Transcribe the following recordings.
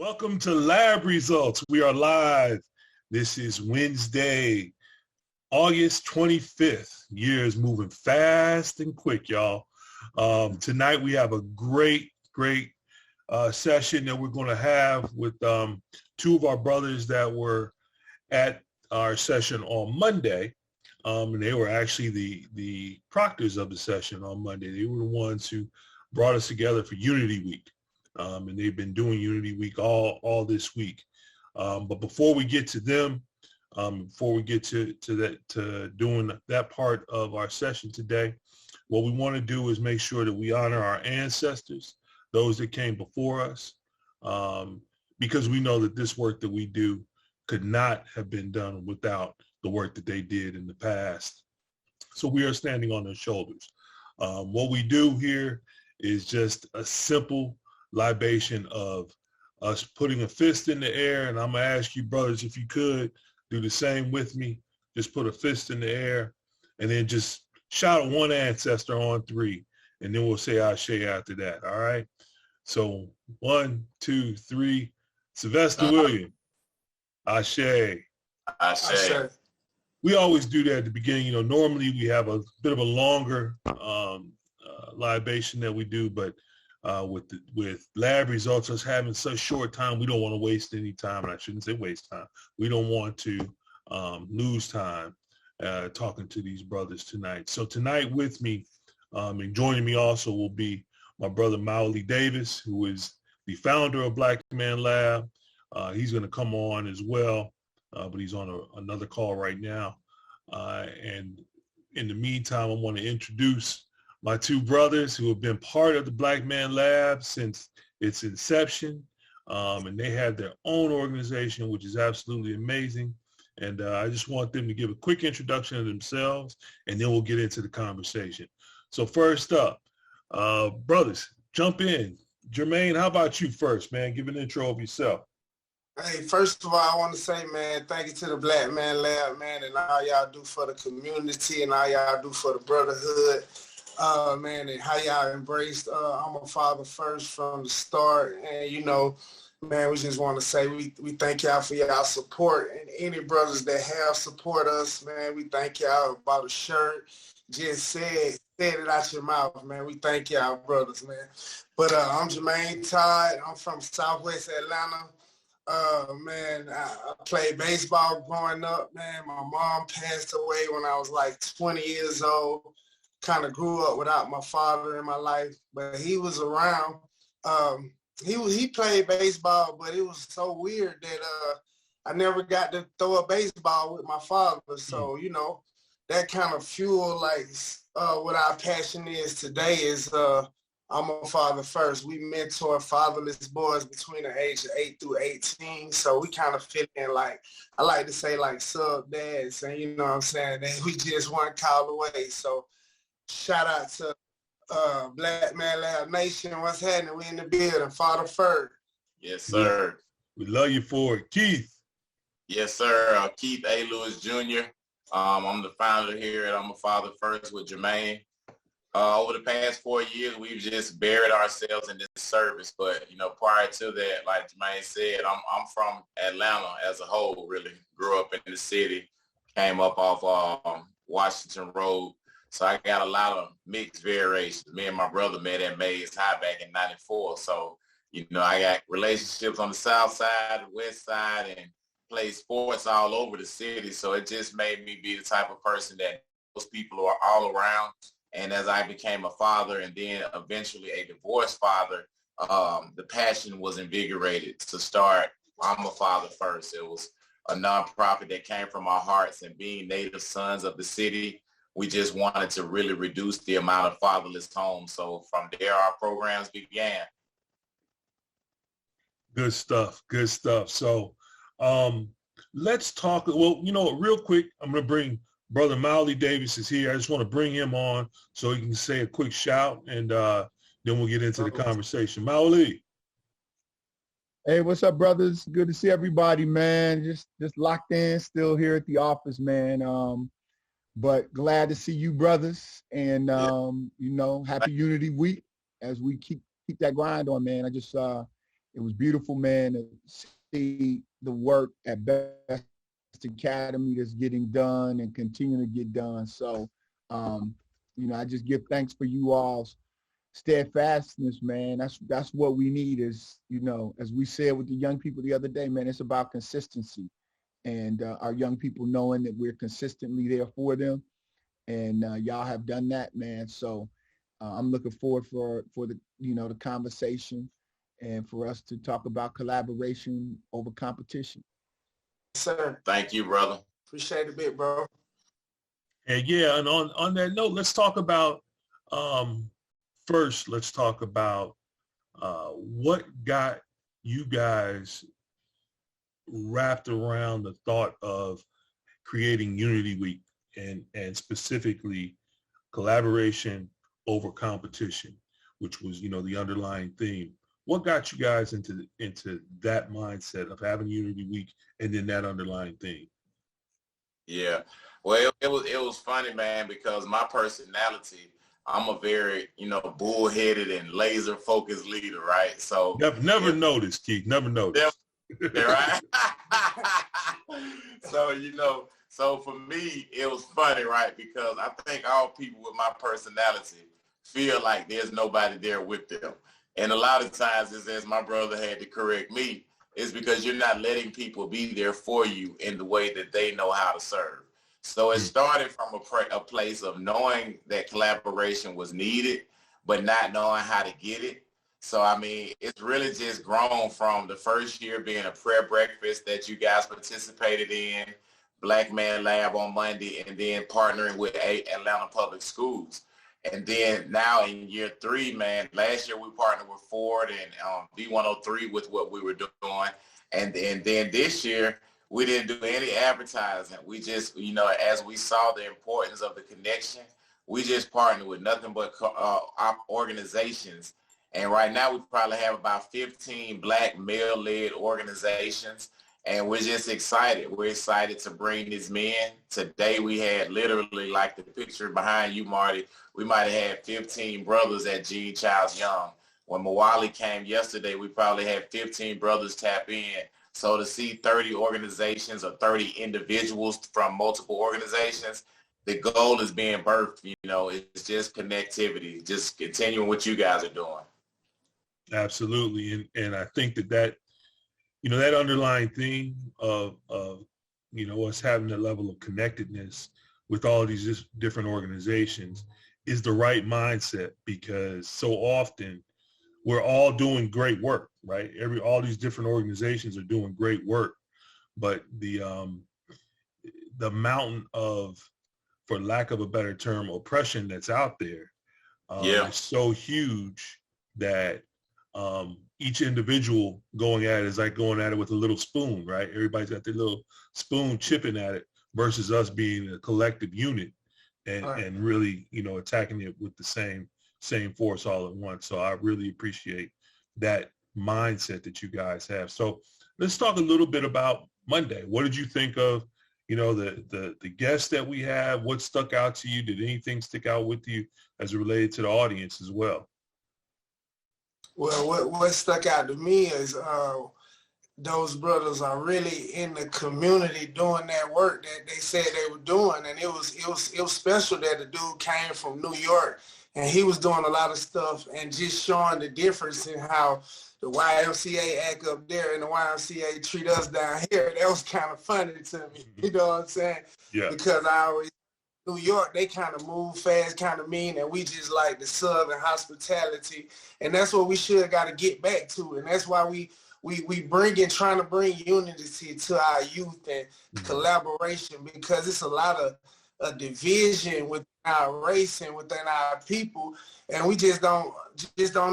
Welcome to Lab Results. We are live. This is Wednesday, August 25th. Year is moving fast and quick, y'all. Tonight we have a great session that we're going to have with two of our brothers that were at our session on Monday. And they were actually the proctors of the session on Monday. They were the ones who brought us together for Unity Week. And they've been doing Unity Week all this week. But before we get to them, before we get to doing that part of our session today, what we want to do is make sure that we honor our ancestors, those that came before us, because we know that this work that we do could not have been done without the work that they did in the past. So we are standing on their shoulders. What we do here is just a simple libation of us putting a fist in the air, and I'm gonna ask you brothers if you could do the same with me. Just put a fist in the air and then just shout at one ancestor on three, and then we'll say Ashe after that. All right, so 1, 2, 3. Sylvester William, Ashe. Ashe. We always do that at the beginning. You know, normally we have a bit of a longer libation that we do, but with lab results, us having such short time, we don't want to waste any time. And I shouldn't say waste time. We don't want to lose time talking to these brothers tonight. So tonight with me and joining me also will be my brother Maoli Davis, who is the founder of Black Man Lab. He's going to come on as well, but he's on another call right now. And in the meantime, I want to introduce my two brothers who have been part of the Black Man Lab since its inception. And they have their own organization, which is absolutely amazing. And I just want them to give a quick introduction of themselves, and then we'll get into the conversation. So first up, brothers, jump in. Jermaine, how about you first, man? Give an intro of yourself. Hey, first of all, I want to say, man, thank you to the Black Man Lab, man, and all y'all do for the community and all y'all do for the brotherhood. Man, and how y'all embraced I'm a father first from the start. And, you know, man, we just want to say we thank y'all for y'all support. And any brothers that have support us, man, we thank y'all. About a shirt. Just said it out your mouth, man. We thank y'all, brothers, man. But I'm Jermaine Todd. I'm from Southwest Atlanta. Man, I played baseball growing up, man. My mom passed away when I was like 20 years old. Kind of grew up without my father in my life, but he was around. He played baseball, but it was so weird that I never got to throw a baseball with my father. So, you know, that kind of fueled like what our passion is today is I'm a father first. We mentor fatherless boys between the age of 8 through 18. So we kind of fit in like, I like to say like sub dads, and you know what I'm saying? That we just one call away. So shout out to Black Man Lab Nation. What's happening? We in the building. Father first. Yes, sir. We love you for it. Keith. Yes, sir. Keith A. Lewis Jr. I'm the founder here at I'm a Father First with Jermaine. Over the past 4 years, we've just buried ourselves in this service. But, you know, prior to that, like Jermaine said, I'm from Atlanta as a whole, really. Grew up in the city, came up off Washington Road. So I got a lot of mixed variations. Me and my brother met at Mays High back in '94. So, you know, I got relationships on the south side, the west side, and played sports all over the city. So it just made me be the type of person that those people are all around. And as I became a father and then eventually a divorced father, the passion was invigorated to start I'm a Father First. It was a nonprofit that came from our hearts, and being native sons of the city, we just wanted to really reduce the amount of fatherless homes. So from there, our programs began. Good stuff. Good stuff. So let's talk. Well, you know, real quick, I'm going to bring Brother Maoli Davis is here. I just want to bring him on so he can say a quick shout, and then we'll get into the conversation. Maoli. Hey, what's up, brothers? Good to see everybody, man. Just locked in, still here at the office, man. But glad to see you, brothers, and you know, happy Unity Week as we keep that grind on, man. I just it was beautiful, man, to see the work at Best Academy that's getting done and continue to get done. So, I just give thanks for you all's steadfastness, man. That's what we need is, as we said with the young people the other day, man, it's about consistency. And our young people knowing that we're consistently there for them. And y'all have done that, man. So I'm looking forward for the, the conversation and for us to talk about collaboration over competition. Sir. Thank you, brother. Appreciate it a bit, bro. And yeah, and on that note, let's talk about, first, let's talk about what got you guys wrapped around the thought of creating Unity Week and specifically collaboration over competition, which was, the underlying theme. What got you guys into that mindset of having Unity Week and then that underlying theme? Yeah, well, it was funny, man, because my personality, I'm a very, bullheaded and laser focused leader, right? So never noticed, Keith. Never noticed. Right? So for me, it was funny, right? Because I think all people with my personality feel like there's nobody there with them. And a lot of times, as my brother had to correct me, is because you're not letting people be there for you in the way that they know how to serve. So it started from a place of knowing that collaboration was needed, but not knowing how to get it. So, I mean, it's really just grown from the first year being a prayer breakfast that you guys participated in, Black Man Lab on Monday, and then partnering with Atlanta Public Schools. And then now in year 3, man, last year we partnered with Ford and B103 with what we were doing. And then this year, we didn't do any advertising. We just, as we saw the importance of the connection, we just partnered with nothing but organizations. And right now we probably have about 15 Black male-led organizations. And we're just excited. We're excited to bring these men. Today we had literally, like the picture behind you, Marty, we might have had 15 brothers at Gene Childs Young. When Mawali came yesterday, we probably had 15 brothers tap in. So to see 30 organizations or 30 individuals from multiple organizations, the goal is being birthed. It's just connectivity, just continuing what you guys are doing. Absolutely. And I think that that underlying theme of us having that level of connectedness with all these different organizations is the right mindset, because so often we're all doing great work, right? All these different organizations are doing great work, but the mountain of, for lack of a better term, oppression that's out there is so huge that each individual going at it is like going at it with a little spoon, right? Everybody's got their little spoon chipping at it versus us being a collective unit and really, attacking it with the same force all at once. So I really appreciate that mindset that you guys have. So let's talk a little bit about Monday. What did you think of, the guests that we have? What stuck out to you? Did anything stick out with you as it related to the audience as well? Well, what stuck out to me is those brothers are really in the community doing that work that they said they were doing, and it was special that the dude came from New York and he was doing a lot of stuff and just showing the difference in how the YMCA act up there and the YMCA treat us down here. That was kind of funny to me, you know what I'm saying? Yeah. Because I always New York, they kind of move fast, kind of mean, and we just like the Southern hospitality, and that's what we should got to get back to, and that's why we trying to bring unity to our youth and collaboration, because it's a lot of division within our race and within our people, and we just don't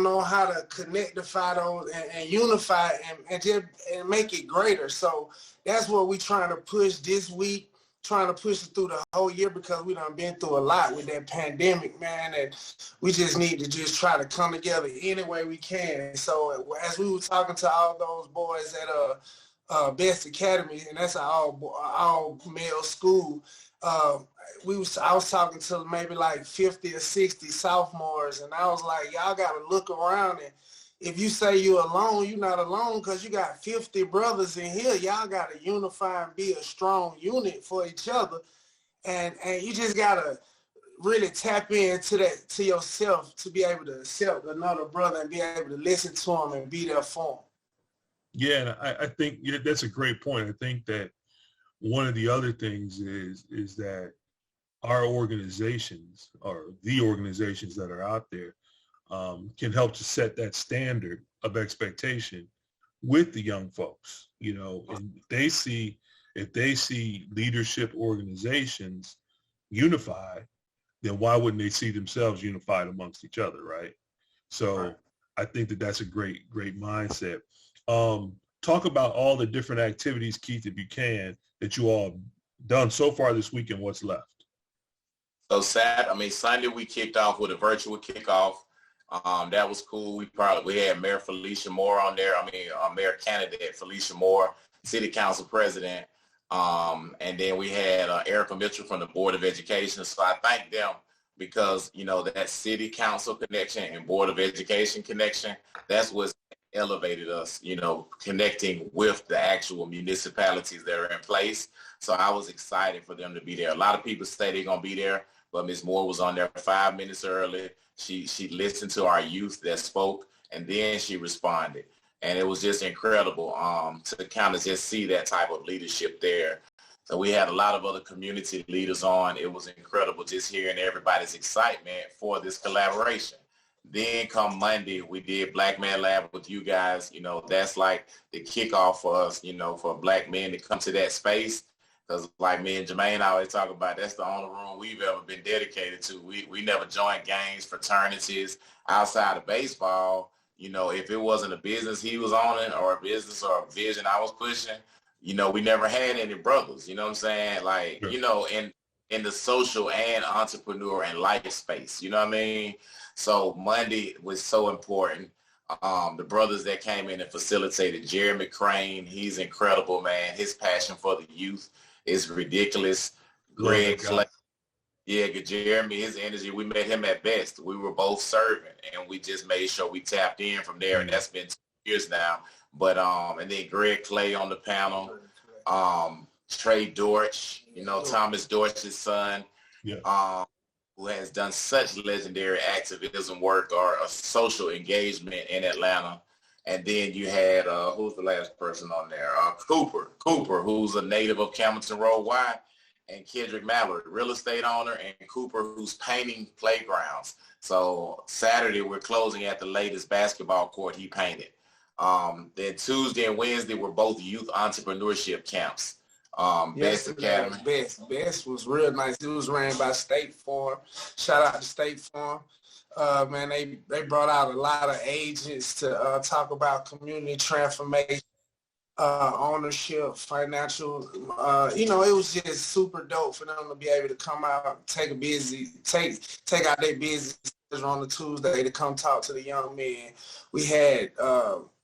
know how to connectify those and unify and make it greater. So that's what we trying to push this week. Trying to push it through the whole year, because we done been through a lot with that pandemic, man, and we just need to just try to come together any way we can. So as we were talking to all those boys at Best Academy, and that's an all male school, I was talking to maybe like 50 or 60 sophomores, and I was like, y'all got to look around and if you say you're alone, you're not alone because you got 50 brothers in here. Y'all got to unify and be a strong unit for each other. And you just got to really tap into that, to yourself, to be able to accept another brother and be able to listen to him and be there for him. Yeah, and I think that's a great point. I think that one of the other things is that our organizations, or the organizations that are out there, can help to set that standard of expectation with the young folks, you know, and if they see leadership organizations unified, then why wouldn't they see themselves unified amongst each other, right? So I think that that's a great mindset. Talk about all the different activities, Keith, if you can, that you all have done so far this week and what's left. So Sunday we kicked off with a virtual kickoff. That was cool. We had Mayor Felicia Moore on there. Mayor candidate Felicia Moore, City Council President. And then we had Erica Mitchell from the Board of Education. So I thank them because, you know, that City Council connection and Board of Education connection, that's what's elevated us, you know, connecting with the actual municipalities that are in place. So I was excited for them to be there. A lot of people say they're going to be there, but Ms. Moore was on there 5 minutes early. She listened to our youth that spoke, and then she responded. And it was just incredible to kind of just see that type of leadership there. So we had a lot of other community leaders on. It was incredible just hearing everybody's excitement for this collaboration. Then come Monday, we did Black Man Lab with you guys. You know, that's like the kickoff for us, you know, for Black men to come to that space. Because like me and Jermaine always talk about, that's the only room we've ever been dedicated to. We never joined gangs, fraternities outside of baseball. You know, if it wasn't a business he was owning or a business or a vision I was pushing, you know, we never had any brothers. You know what I'm saying? Like, you know, in the social and entrepreneur and life space. You know what I mean? So Monday was so important. The brothers that came in and facilitated, Jeremy Crane, he's incredible, man. His passion for the youth is ridiculous. Greg Clay. Yeah, Jeremy, his energy, we met him at Best. We were both serving, and we just made sure we tapped in from there, and that's been 2 years now. But, and then Greg Clay on the panel, Trey Dortch, you know, Thomas Dortch's son, who has done such legendary activism work or a social engagement in Atlanta. And then you had, who's the last person on there? Cooper, who's a native of Camilton Road Y, and Kendrick Mallard, real estate owner, and Cooper, who's painting playgrounds. So Saturday, we're closing at the latest basketball court he painted. Then Tuesday and Wednesday were both youth entrepreneurship camps. Best Academy. Best was real nice. It was ran by State Farm. Shout out to State Farm. Man, they brought out a lot of agents to talk about community transformation, ownership, financial. You know, it was just super dope for them to be able to come out, take out their business on the Tuesday to come talk to the young men. We had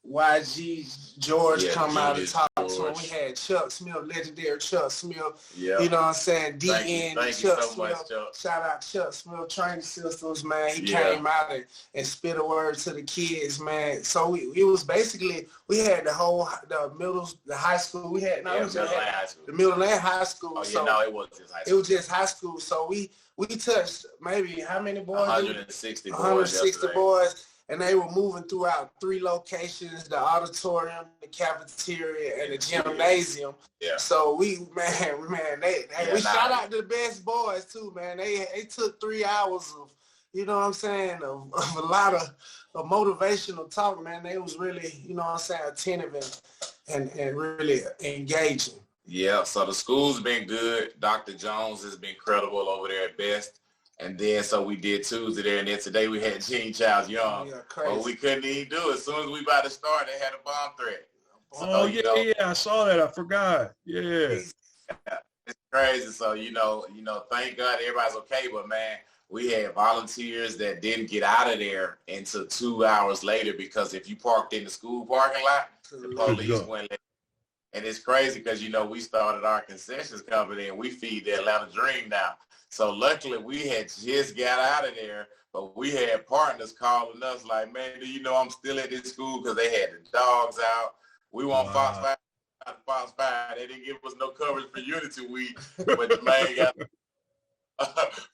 YG George come out and talk to him. We had Chuck Smith, legendary Chuck Smith. Yeah. You know what I'm saying? DN, Thank Chuck you so Smith. much, Chuck. Shout out Chuck Smith Training Systems, man. He came out and spit a word to the kids, man. So it was basically, we had the high school. We had the middle and high school. Oh, yeah, no, it was just high school. It was just high school. So we touched maybe how many boys? 160 boys. 160 boys. And they were moving throughout 3 locations: the auditorium, the cafeteria, and the gymnasium. Yeah. So we shout out to the best boys too, man. They took 3 hours of, you know what I'm saying, of a lot of motivational talk, man. They was really, you know what I'm saying, attentive and really engaging. Yeah, so the school's been good. Dr. Jones has been credible over there at Best. And then, so we did Tuesday there, and then today we had Gene Childs Young. Yeah, crazy. But we couldn't even do it. As soon as we about to start, they had a bomb threat. I saw that. I forgot. Yeah. It's crazy. So, you know, thank God everybody's okay. But, man, we had volunteers that didn't get out of there until 2 hours later because if you parked in the school parking lot, the police went. And it's crazy because, you know, we started our concessions company and we feed the Atlanta Dream now. So luckily we had just got out of there, but we had partners calling us like, man, do you know I'm still at this school? Because they had the dogs out. We want Fox 5. Fox 5. They didn't give us no coverage for Unity Week, but Jermaine got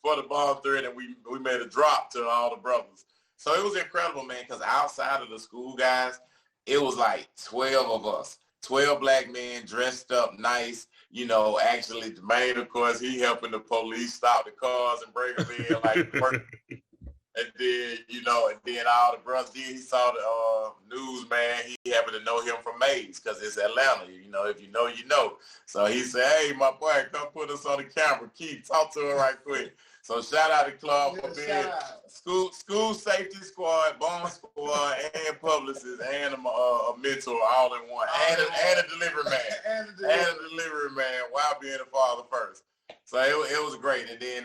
for the bomb thread, and we made a drop to all the brothers. So it was incredible, man, because outside of the school guys, it was like 12 of us, 12 black men dressed up nice. You know, actually, Jermaine, of course, he helping the police stop the cars and bring them in, like, work. And then, you know, and then all the brothers, he saw the news, man. He happened to know him from Mays because it's Atlanta. You know, if you know, you know. So he said, hey, my boy, come put us on the camera. Keith, talk to him right quick. So shout out to Clarke for being school safety squad, bomb squad, and publicist, and a mentor all in one, and a delivery man, and a delivery man while being a father first. So it was great. And then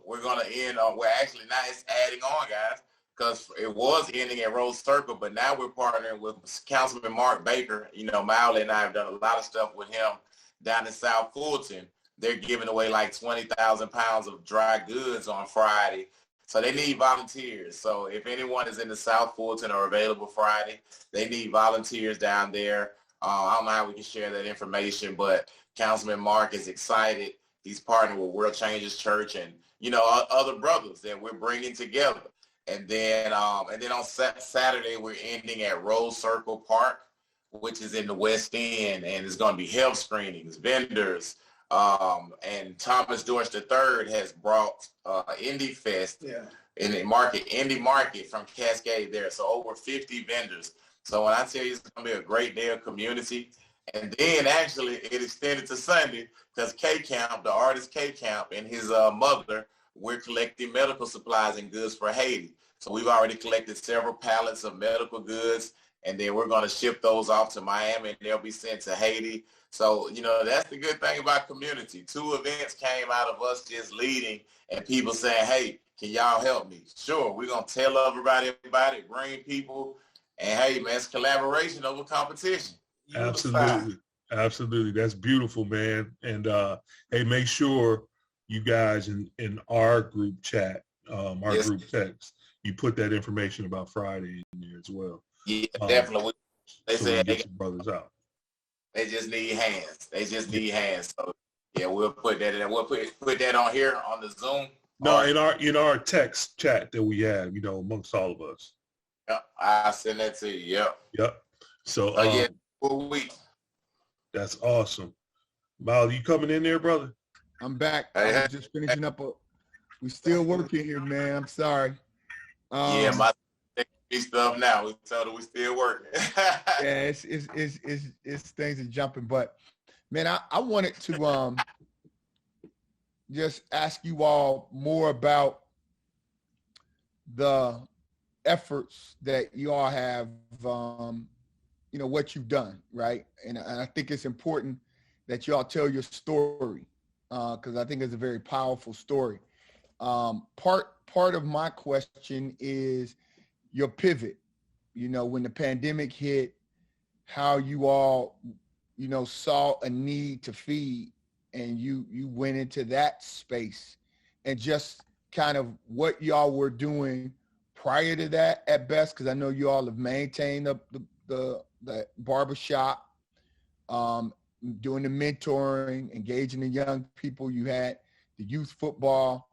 we're going to end, we're actually now it's adding on, guys, because it was ending at Rose Circle, but now we're partnering with Councilman Mark Baker. You know, Miley and I have done a lot of stuff with him down in South Fulton. They're giving away like 20,000 pounds of dry goods on Friday. So they need volunteers. So if anyone is in the South Fulton or available Friday, they need volunteers down there. I don't know how we can share that information, but Councilman Mark is excited. He's partnered with World Changes Church and, you know, other brothers that we're bringing together. And then on Saturday, we're ending at Rose Circle Park, which is in the West End. And it's going to be health screenings, vendors. And Thomas Dorsch III has brought Indie Fest in the market, Indie Market from Cascade there. So over 50 vendors. So when I tell you it's going to be a great day of community. And then actually it extended to Sunday because K-Camp, the artist K-Camp and his mother, we're collecting medical supplies and goods for Haiti. So we've already collected several pallets of medical goods, and then we're going to ship those off to Miami, and they'll be sent to Haiti. So, you know, that's the good thing about community. 2 events came out of us just leading and people saying, hey, can y'all help me? Sure, we're going to tell everybody about it, bring people, and hey, man, it's collaboration over competition. Absolutely. That's beautiful, man. And hey, make sure you guys in our group chat, group text, you put that information about Friday in there as well. Yeah, definitely. They so said get your brothers out. They just need hands. So yeah, we'll put that in. We'll put that on here on the Zoom. No, in our text chat that we have, you know, amongst all of us. Yep, I'll send that to you. Yep. So yeah, full week. That's awesome. Mal, you coming in there, brother? I'm back. I'm just finishing up. We still working here, man. I'm sorry. Yeah, my stuff now. We told her we still working. Yeah, it's things are jumping, but man, I wanted to just ask you all more about the efforts that you all have, you know, what you've done, right? And I think it's important that you all tell your story because I think it's a very powerful story. Part of my question is your pivot, you know, when the pandemic hit, how you all, you know, saw a need to feed and you went into that space and just kind of what y'all were doing prior to that at best, because I know you all have maintained the barbershop, doing the mentoring, engaging the young people. You had the youth football,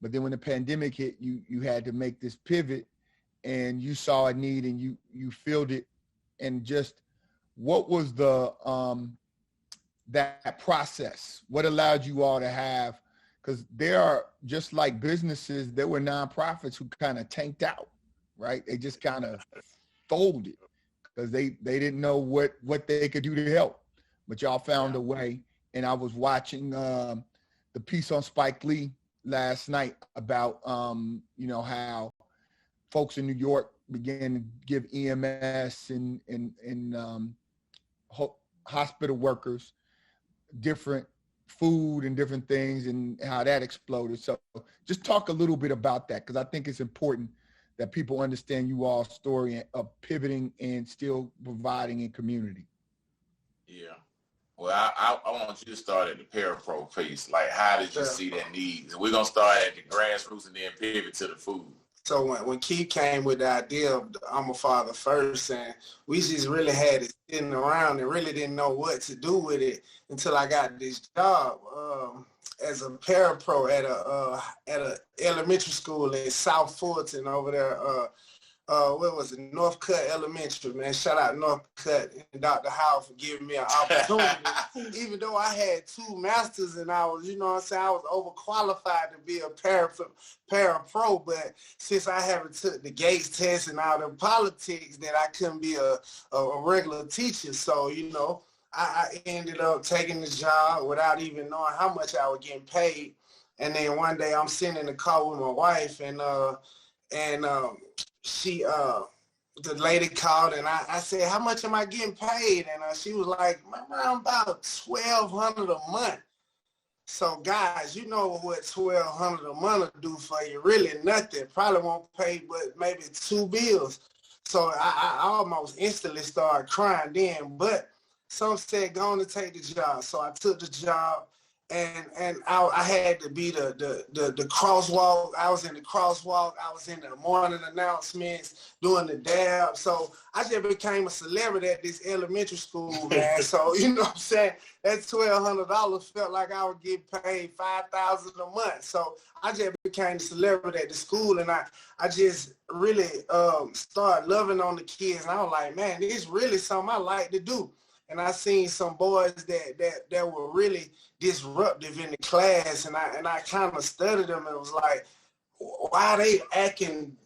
but then when the pandemic hit, you had to make this pivot and you saw a need and you filled it. And just what was the that process? What allowed you all to have, because there are, just like businesses, there were nonprofits who kind of tanked out, right? They just kind of folded because they didn't know what they could do to help. But y'all found a way. And I was watching the piece on Spike Lee last night about, you know, how folks in New York began to give EMS and hospital workers different food and different things and how that exploded. So just talk a little bit about that, because I think it's important that people understand you all's story of pivoting and still providing in community. Yeah. Well, I want you to start at the parapro piece. Like, how did you Yeah. see that need? We're going to start at the grassroots and then pivot to the food. So when Keith came with the idea of the I'm a Father First, and we just really had it sitting around and really didn't know what to do with it until I got this job as a parapro at a elementary school in South Fulton over there. What was it? North Cut Elementary, man. Shout out North Cut and Dr. Howard for giving me an opportunity. Even though I had 2 masters and I was, you know what I'm saying, I was overqualified to be a parapro, but since I haven't took the Gates test and all the politics, that I couldn't be a regular teacher. So, you know, I ended up taking the job without even knowing how much I was getting paid. And then one day I'm sitting in the car with my wife and she the lady called and I said, how much am I getting paid? And she was like, around about $1,200 a month. So guys, you know what $1,200 a month will do for you? Really nothing. Probably won't pay but maybe 2 bills. So I almost instantly started crying then. But some said, go on to take the job. So I took the job. And I had to be the crosswalk. I was in the crosswalk. I was in the morning announcements, doing the dab. So I just became a celebrity at this elementary school, man. So, you know what I'm saying? That $1,200 felt like I would get paid $5,000 a month. So I just became a celebrity at the school, and I just really started loving on the kids. And I was like, man, this is really something I like to do. And I seen some boys that were really disruptive in the class, and I kind of studied them and was like, why they acting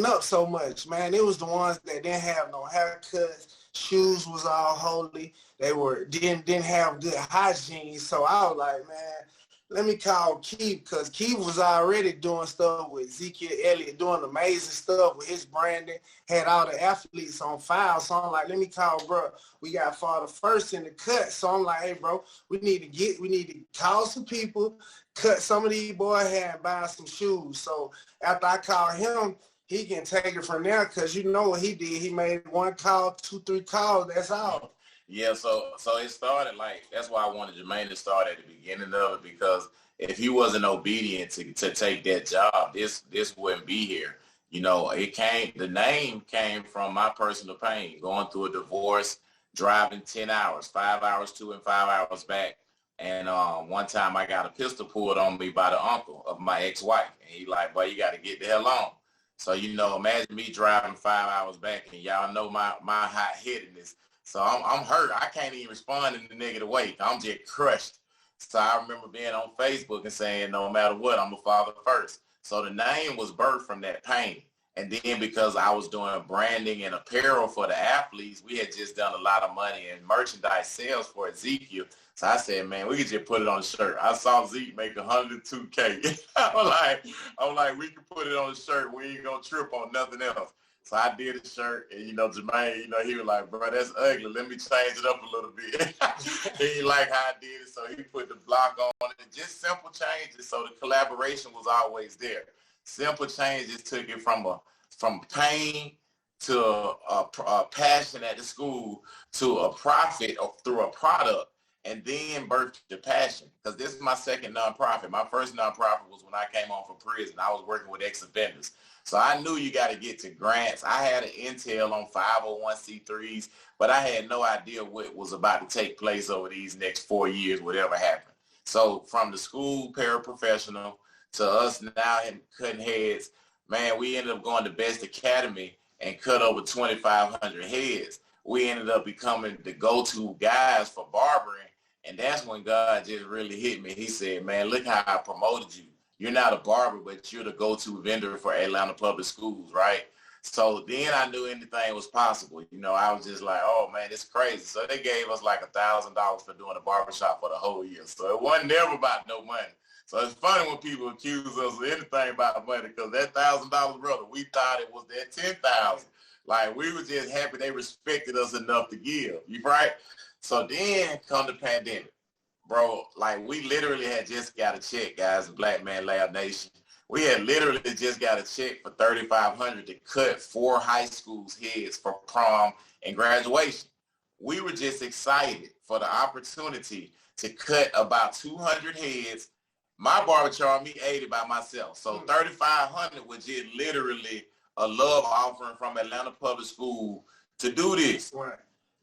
up so much, man? It was the ones that didn't have no haircuts, shoes was all holy, they didn't have good hygiene. So I was like, man, let me call Keith, because Keith was already doing stuff with Ezekiel Elliott, doing amazing stuff with his branding, had all the athletes on file. So I'm like, let me call, bro. We got Father First in the cut. So I'm like, hey, bro, we need to call some people, cut some of these boys' hair and buy some shoes. So after I call him, he can take it from there, because you know what he did. He made 1 call, 2, 3 calls. That's all. Yeah, so it started like, that's why I wanted Jermaine to start at the beginning of it, because if he wasn't obedient to take that job, this wouldn't be here. You know, the name came from my personal pain, going through a divorce, driving 10 hours, 5 hours to and 5 hours back. And one time I got a pistol pulled on me by the uncle of my ex-wife. And he like, boy, you got to get the hell on. So, you know, imagine me driving 5 hours back, and y'all know my hot-headedness. So I'm hurt. I can't even respond in a negative way. I'm just crushed. So I remember being on Facebook and saying, no matter what, I'm a father first. So the name was birthed from that pain. And then because I was doing branding and apparel for the athletes, we had just done a lot of money in merchandise sales for Ezekiel. So I said, man, we could just put it on the shirt. I saw Zeke make $102K. I'm like, we can put it on the shirt. We ain't gonna trip on nothing else. So I did a shirt, and, you know, Jermaine, you know, he was like, bro, that's ugly. Let me change it up a little bit. He liked how I did it, so he put the block on it. Just simple changes, so the collaboration was always there. Simple changes took it from pain to a passion at the school to a profit through a product, and then birthed the passion. Because this is my second nonprofit. My first nonprofit was when I came home from prison. I was working with ex-offenders. So I knew you got to get to grants. I had an intel on 501c3s, but I had no idea what was about to take place over these next 4 years, whatever happened. So from the school paraprofessional to us now cutting heads, man, we ended up going to Best Academy and cut over 2,500 heads. We ended up becoming the go-to guys for barbering, and that's when God just really hit me. He said, man, look how I promoted you. You're not a barber, but you're the go-to vendor for Atlanta Public Schools, right? So then I knew anything was possible. You know, I was just like, oh, man, it's crazy. So they gave us like $1,000 for doing a barbershop for the whole year. So it wasn't never about no money. So it's funny when people accuse us of anything about money, because that $1,000, brother, we thought it was that $10,000. Like, we were just happy they respected us enough to give. You right? So then come the pandemic. Bro, like, we literally had just got a check, guys, in Black Man Lab Nation. We had literally just got a check for $3,500 to cut 4 high schools' heads for prom and graduation. we were just excited for the opportunity to cut about 200 heads. My barber charged me 80 by myself. So 3,500 was just literally a love offering from Atlanta Public School to do this. Right.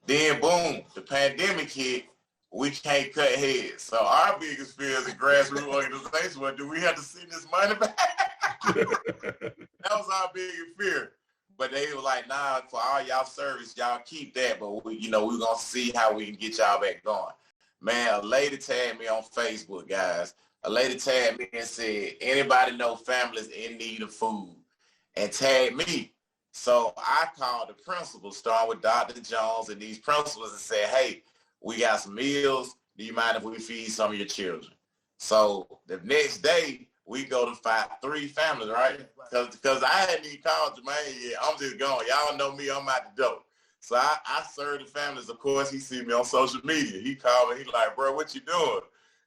Then boom, the pandemic hit. We can't cut heads. So our biggest fear as a grassroots organization was, do we have to send this money back? That was our biggest fear. But they were like, nah, for all y'all service, y'all keep that. But we're going to see how we can get y'all back going. Man, a lady tagged me on Facebook, guys. A lady tagged me and said, anybody know families in need of food? And tagged me. So I called the principal, starting with Dr. Jones and these principals, and said, hey, we got some meals. Do you mind if we feed some of your children? So the next day, we go to 3 families, right? Because I hadn't even called Jermaine yet. I'm just going. Y'all know me. I'm out the door. So I served the families. Of course, he see me on social media. He called me. He like, bro, what you doing?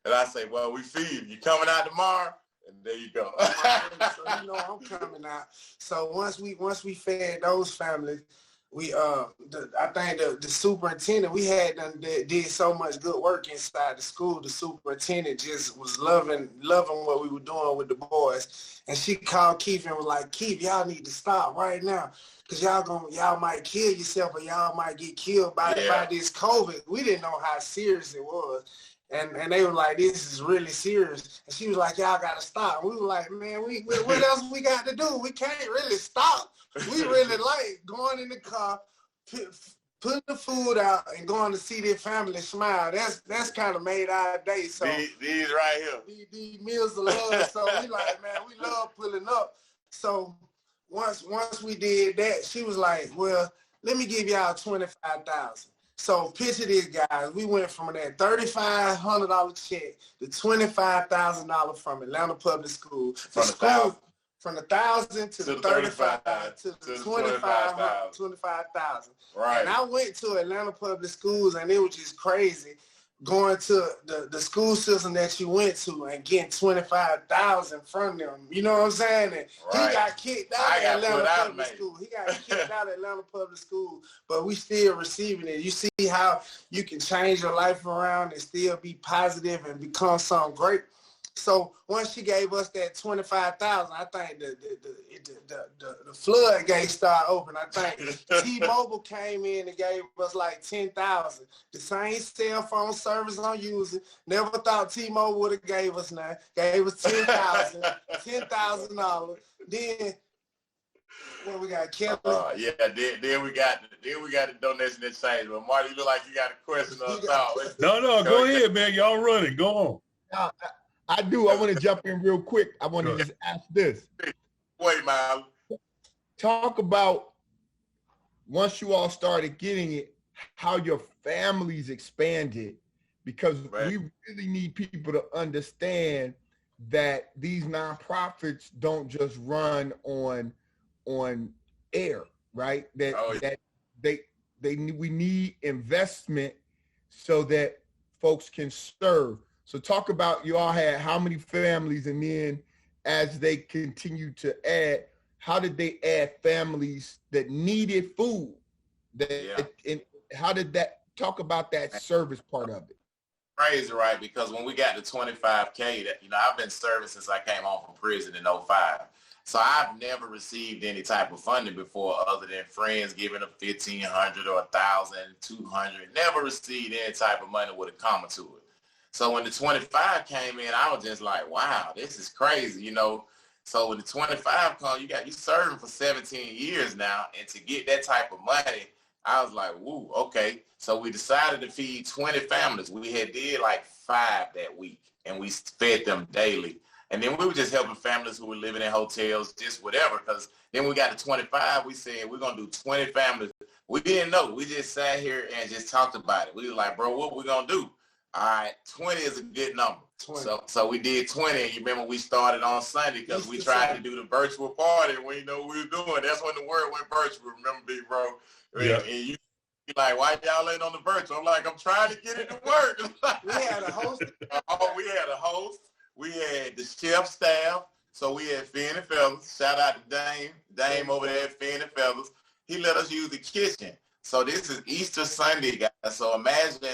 And I say, well, we feed. You coming out tomorrow? And there you go. So I'm coming out. So once we fed those families, I think the superintendent, we had did so much good work inside the school. The superintendent just was loving what we were doing with the boys. And she called Keith and was like, Keith, y'all need to stop right now. Cause y'all might kill yourself or y'all might get killed by this COVID. We didn't know how serious it was. And they were like, this is really serious. And she was like, y'all got to stop. We were like, man, what else we got to do? We can't really stop. We really like going in the car, putting the food out, and going to see their family smile. That's kind of made our day. So these right here. These meals of love. So we like, man, we love pulling up. So once we did that, she was like, well, let me give y'all $25,000. So picture this, guys. We went from that $3,500 check to $25,000 from Atlanta Public School. From the 1,000 to the 35 to the 25,000. Right. And I went to Atlanta Public Schools, and it was just crazy going to the school system that you went to and getting $25,000 from them. You know what I'm saying? And he got kicked out of Atlanta Public School. He got kicked out of Atlanta Public School, but we still receiving it. You see how you can change your life around and still be positive and become something great. So once she gave us that $25,000, I think the floodgates started open. I think T-Mobile came in and gave us like $10,000. The same cell phone service I'm using. Never thought T-Mobile would have gave us none. Gave us $10,000. Then when we got Kelly. Then we got the donation that changed. But Marty, you look like you got a question or a thought. No, go ahead, man. Y'all running. Go on. I do. I want to jump in real quick. I want to just ask this. Wait, man. Talk about once you all started getting it, how your families expanded, because we really need people to understand that these nonprofits don't just run on air, right? That we need investment so that folks can serve. So talk about, you all had how many families, and then as they continue to add, how did they add families that needed food? And how did that, talk about that service part of it? Crazy, right? Because when we got the 25K, I've been serving since I came home from prison in 2005. So I've never received any type of funding before other than friends giving them $1,500 or $1,000, $200. Never received any type of money with a comma to it. So when the 25 came in, I was just like, wow, this is crazy, So when the 25 come, you serving for 17 years now, and to get that type of money, I was like, woo, okay. So we decided to feed 20 families. We had did like 5 that week, and we fed them daily. And then we were just helping families who were living in hotels, just whatever, because then we got to 25, we said, we're going to do 20 families. We didn't know. We just sat here and just talked about it. We were like, bro, what we going to do? All right, 20 is a good number. 20. So we did 20. And you remember we started on Sunday because we tried to do the virtual party. And we didn't know what we were doing. That's when the word went virtual. Remember, big bro? Yeah. And you like, why y'all ain't on the virtual? I'm like, I'm trying to get it to work. We had a host. We had a host. We had the chef staff. So we had Finn and Fellas. Shout out to Dame over there at Finn and Fellas. He let us use the kitchen. So this is Easter Sunday, guys. So imagine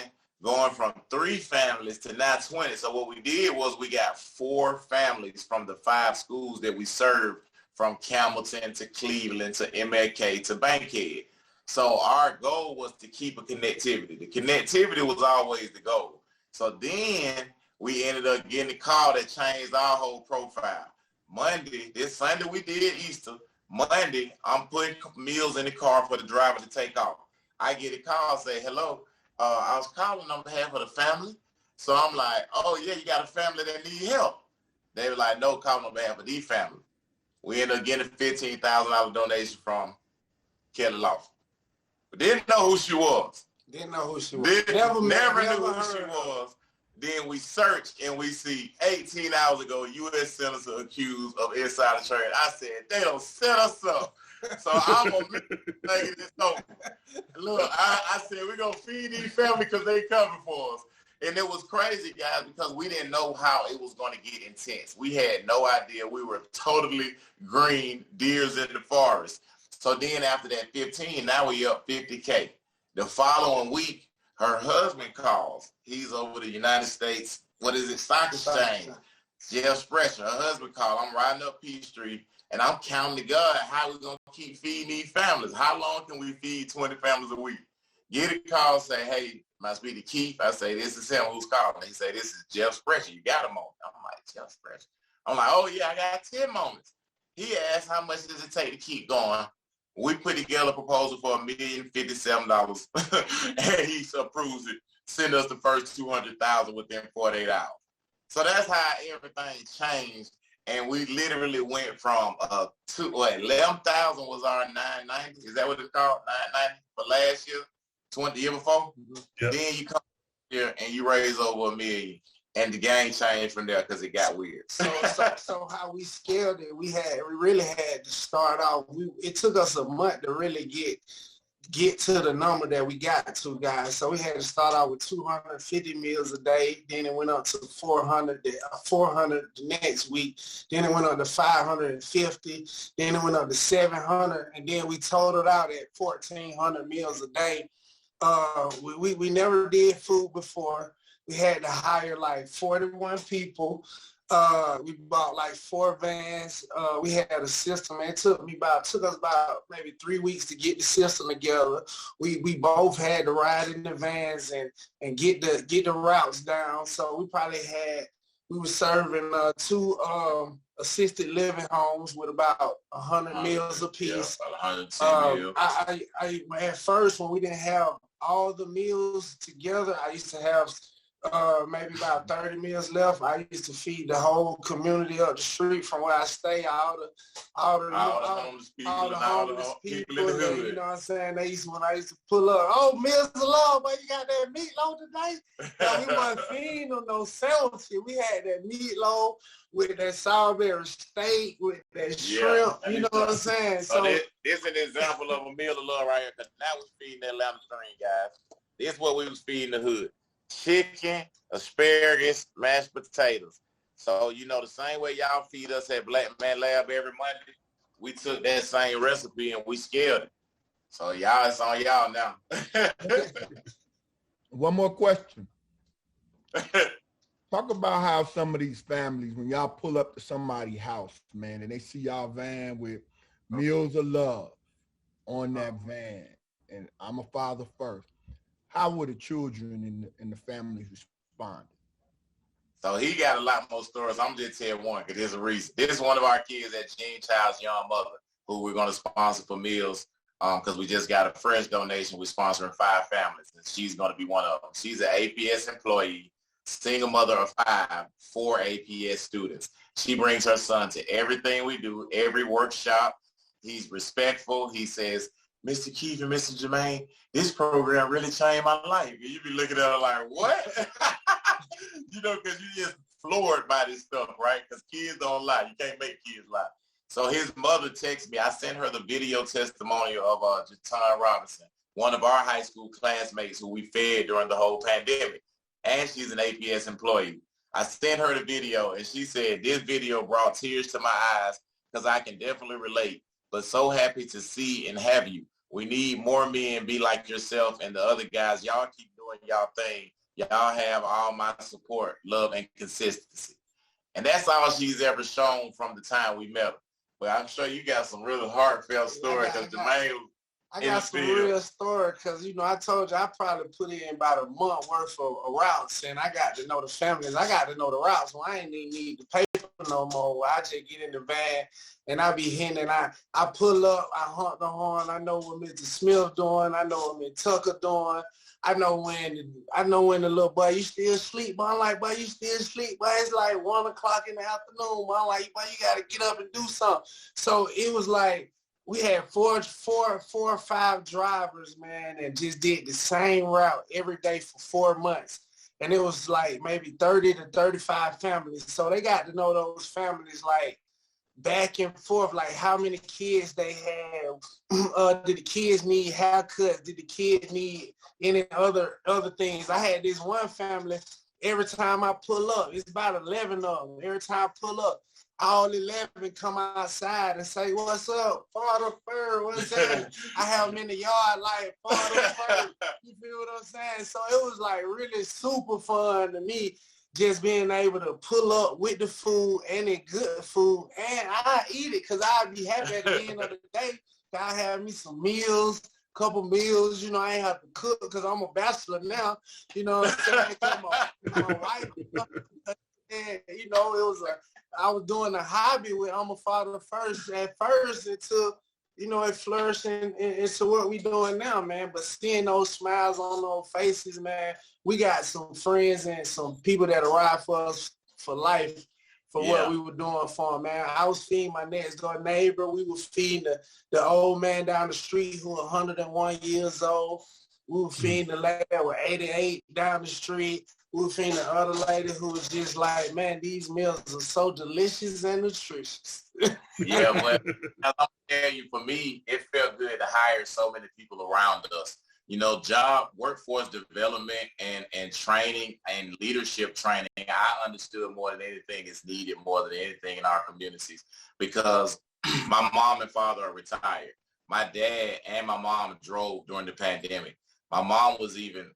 going from 3 families to now 20. So what we did was we got 4 families from the 5 schools that we served, from Campbellton to Cleveland to MLK to Bankhead. So our goal was to keep a connectivity. The connectivity was always the goal. So then we ended up getting a call that changed our whole profile. Monday, this Sunday we did Easter. Monday, I'm putting meals in the car for the driver to take off. I get a call, say, hello, I was calling on behalf of the family. So I'm like, oh yeah, you got a family that need help. They were like, no, calling on behalf of the family. We ended up getting a $15,000 donation from Kelly Lawson. But didn't know who she was. Didn't know who she was. Never knew who she was. Then we search and we see 18 hours ago, U.S. Senator accused of insider trading. I said, they don't set us up. So I'm going to make this over. Look, I said, we're going to feed these families because they coming for us. And it was crazy, guys, because we didn't know how it was going to get intense. We had no idea. We were totally green, deers in the forest. So then after that 15, now we up 50K. The following week, her husband calls. He's over the United States, Stock Exchange. Jeff Sprecher, her husband called. I'm riding up Peachtree, and I'm counting to God how we're going to keep feeding these families. How long can we feed 20 families a week? Get a call, say, hey, must be the Keith. I say, this is him who's calling. He say, this is Jeff Sprecher. You got him on. I'm like, Jeff Sprecher. I'm like, oh, yeah, I got 10 moments. He asked, how much does it take to keep going? We put together a proposal for $1,057,000, and he approves it. Send us the first $200,000 within 48 hours. So that's how everything changed, and we literally went from 11,000 was our 990. Is that what it's called? 990 for last year, the year before. Yep. Then you come here and you raise over $1 million. And the game changed from there because it got weird. So how we scaled it, we really had to start off. It took us a month to really get to the number that we got to, guys. So we had to start out with 250 meals a day. Then it went up to 400 the next week. Then it went up to 550. Then it went up to 700. And then we totaled out at 1,400 meals a day. We never did food before. We had to hire like 41 people. We bought like 4 vans. We had a system. It took us about maybe 3 weeks to get the system together. We both had to ride in the vans and get the routes down. So we were serving 2 assisted living homes with about 100 meals apiece. Yeah, 110 meals. I at first, when we didn't have all the meals together, I used to have maybe about 30 meals left. I used to feed the whole community up the street from where I stay, all the homeless people in the hood. You know what I'm saying? When I used to pull up, oh, Meals of Love, but you got that meatloaf today? No, we wasn't feeding them no sandwiches. We had that meatloaf with that sourberry steak, with that shrimp. You know what I'm saying? So this is an example of a meal of love right here, because now we're feeding that Atlanta dream, guys. This is what we was feeding the hood. Chicken, asparagus, mashed potatoes. So, the same way y'all feed us at Black Man Lab every Monday, we took that same recipe and we scaled it. So y'all, it's on y'all now. One more question. Talk about how some of these families, when y'all pull up to somebody's house, man, and they see y'all van with Meals of Love on that van, and I'm a father first. How were the children and the families responding? So he got a lot more stories. I'm just telling one because there's a reason. This is one of our kids at Gene Child's Young Mother, who we're going to sponsor for meals because we just got a fresh donation. We're sponsoring 5 families, and she's going to be one of them. She's an APS employee, single mother of 5, 4 APS students. She brings her son to everything we do, every workshop. He's respectful. He says, Mr. Keith and Mr. Jermaine, this program really changed my life. And you be looking at her like, what? Because you just floored by this stuff, right? Because kids don't lie. You can't make kids lie. So his mother texted me. I sent her the video testimonial of Jatan Robinson, one of our high school classmates who we fed during the whole pandemic. And she's an APS employee. I sent her the video, and she said, this video brought tears to my eyes because I can definitely relate. But so happy to see and have you. We need more men be like yourself and the other guys. Y'all keep doing y'all thing. Y'all have all my support, love, and consistency. And that's all she's ever shown from the time we met her. But I'm sure you got some really heartfelt stories because Jermaine I got some real story because, you know, I told you I probably put in about a month worth of routes, and I got to know the families. I got to know the routes. Well, I ain't even need the paper no more. I just get in the van, and I be hitting, and I pull up, I honk the horn. I know what Mr. Smith doing. I know what Mr. Tucker doing. I know when the little boy, you still sleep? But I'm like, boy, you still sleep? But it's like 1 o'clock in the afternoon. But I'm like, boy, you got to get up and do something. So it was like, we had four or five drivers, man, and just did the same route every day for 4 months. And it was like maybe 30 to 35 families. So they got to know those families like back and forth, like how many kids they have. Did the kids need haircuts? Did the kids need any other things? I had this one family, every time I pull up, it's about 11 of them. Every time I pull up, all 11 come outside and say, what's up, Father Fur, what's that? I have them in the yard like, Father Fur, you feel what I'm saying? So it was like really super fun to me, just being able to pull up with the food and the good food, and I eat it because I'd be happy at the end of the day. I have me some meals, couple meals, you know, I ain't have to cook because I'm a bachelor now, you know what I'm saying? I'm a wife. And, you know, it was I was doing a hobby with I'm a Father first until, you know, it flourished into what we doing now, man. But seeing those smiles on those faces, man, we got some friends and some people that ride for us for life for what we were doing for them, man. I was feeding my next door neighbor. We were feeding the old man down the street who was 101 years old. We were feeding the lady that was 88 down the street. We were feeding the other lady who was just like, man, these meals are so delicious and nutritious. Yeah, but I'm telling you, for me, it felt good to hire so many people around us. You know, workforce development and training and leadership training, I understood more than anything is needed more than anything in our communities because my mom and father are retired. My dad and my mom drove during the pandemic. My mom was even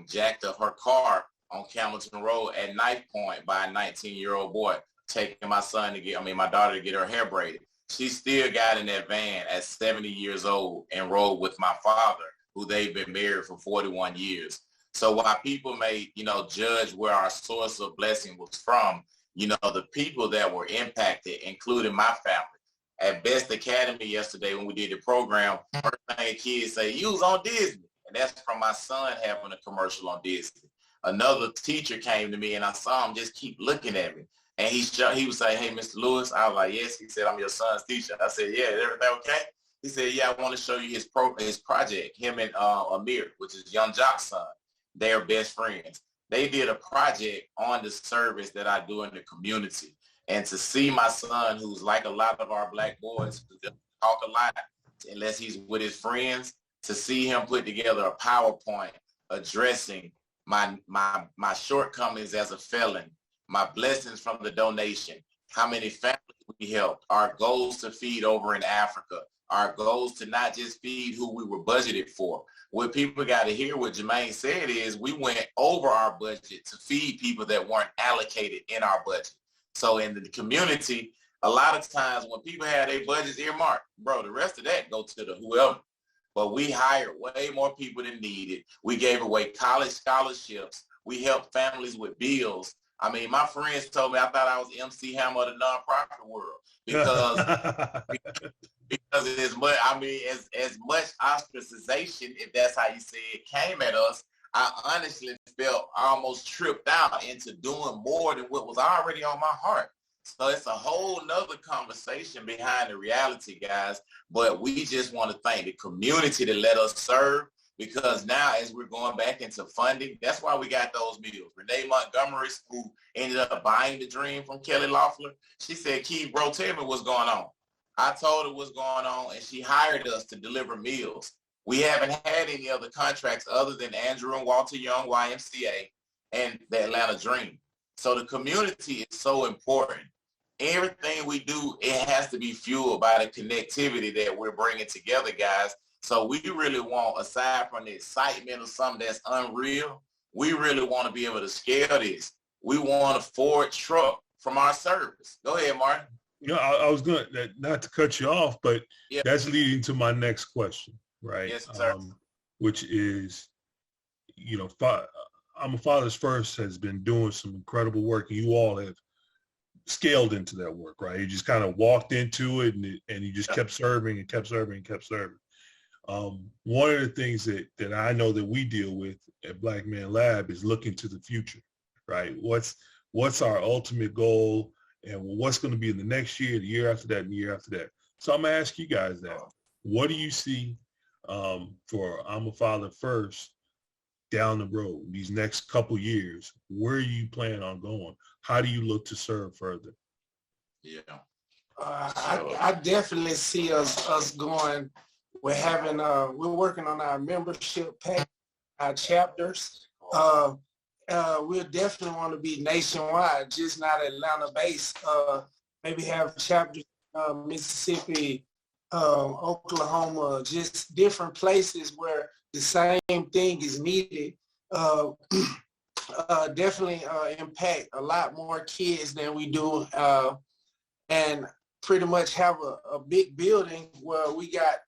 jacked up her car on Campbellton Road at knife point by a 19-year-old boy, taking my daughter to get her hair braided. She still got in that van at 70 years old and rode with my father, who they've been married for 41 years. So while people may, you know, judge where our source of blessing was from, you know, the people that were impacted, including my family. At Best Academy yesterday when we did the program, first thing kids say, you was on Disney. And that's from my son having a commercial on Disney. Another teacher came to me and I saw him just keep looking at me. And he was saying, hey, Mr. Lewis. I was like, yes. He said, I'm your son's teacher. I said, yeah, is everything okay? He said, yeah, I want to show you his project, him and Amir, which is Young Jock's son. They are best friends. They did a project on the service that I do in the community. And to see my son, who's like a lot of our black boys, who doesn't talk a lot unless he's with his friends, to see him put together a PowerPoint addressing my shortcomings as a felon, my blessings from the donation, how many families we helped, our goals to feed over in Africa, our goals to not just feed who we were budgeted for. What people got to hear what Jermaine said is we went over our budget to feed people that weren't allocated in our budget. So in the community, a lot of times when people have their budgets earmarked, bro, the rest of that go to the whoever. But we hired way more people than needed. We gave away college scholarships. We helped families with bills. I mean, my friends told me I thought I was MC Hammer of the nonprofit world because as much ostracization, if that's how you say it, came at us. I honestly felt almost tripped out into doing more than what was already on my heart. So it's a whole nother conversation behind the reality, guys. But we just want to thank the community that let us serve, because now as we're going back into funding, that's why we got those meals. Renee Montgomery, who ended up buying the dream from Kelly Loeffler, she said, Keith, bro, tell me what's going on. I told her what's going on, and she hired us to deliver meals. We haven't had any other contracts other than Andrew and Walter Young, YMCA, and the Atlanta Dream. So the community is so important. Everything we do, it has to be fueled by the connectivity that we're bringing together, guys. So we really want, aside from the excitement of something that's unreal, we really want to be able to scale this. We want a Ford truck from our service. Go ahead, Martin. You know, I was going to, not to cut you off, but yeah. That's leading to my next question, right? Yes, sir. Which is, you know, I'm a Father's First has been doing some incredible work, and you all have scaled into that work, right? You just kind of walked into it, and you just kept serving and kept serving and kept serving. One of the things that I know that we deal with at Black Man Lab is looking to the future, right? What's our ultimate goal, and what's going to be in the next year, the year after that, and the year after that. So I'm going to ask you guys that. What do you see for I'm a Father First down the road, these next couple years? Where are you planning on going? How do you look to serve further? Yeah. I definitely see us going. We're working on our membership page, our chapters. We'll definitely want to be nationwide, just not Atlanta based. Maybe have chapters Mississippi, Oklahoma, just different places where the same thing is needed. Definitely impact a lot more kids than we do, and pretty much have a big building where we got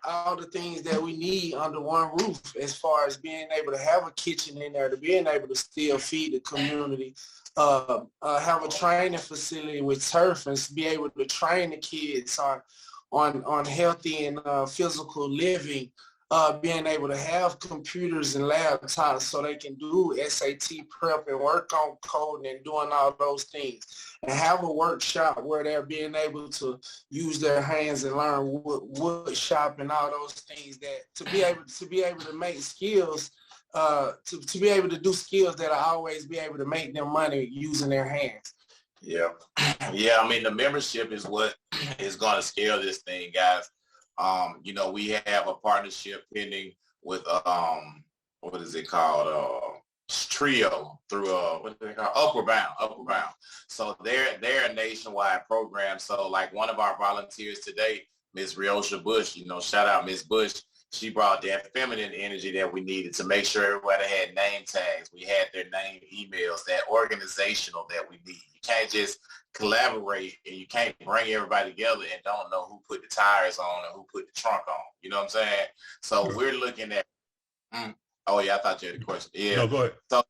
all the things that we need under one roof, as far as being able to have a kitchen in there, to being able to still feed the community, have a training facility with turf and be able to train the kids on healthy and physical living, being able to have computers and laptops so they can do SAT prep and work on coding and doing all those things, and have a workshop where they're being able to use their hands and learn wood shop and all those things, that to be able to make skills, to be able to do skills that will always be able to make them money using their hands. Yeah. Yeah, I mean, the membership is what is going to scale this thing, guys. You know, we have a partnership pending with, what is it called? Trio through, what do they call Upward Bound. So they're a nationwide program. So like one of our volunteers today, Miss Riosha Bush, you know, shout out Miss Bush. She brought that feminine energy that we needed to make sure everybody had name tags. We had their name emails, that organizational that we need. You can't just collaborate and you can't bring everybody together and don't know who put the tires on and who put the trunk on. You know what I'm saying? So we're looking at, oh yeah, I thought you had a question. Yeah. No, go ahead. So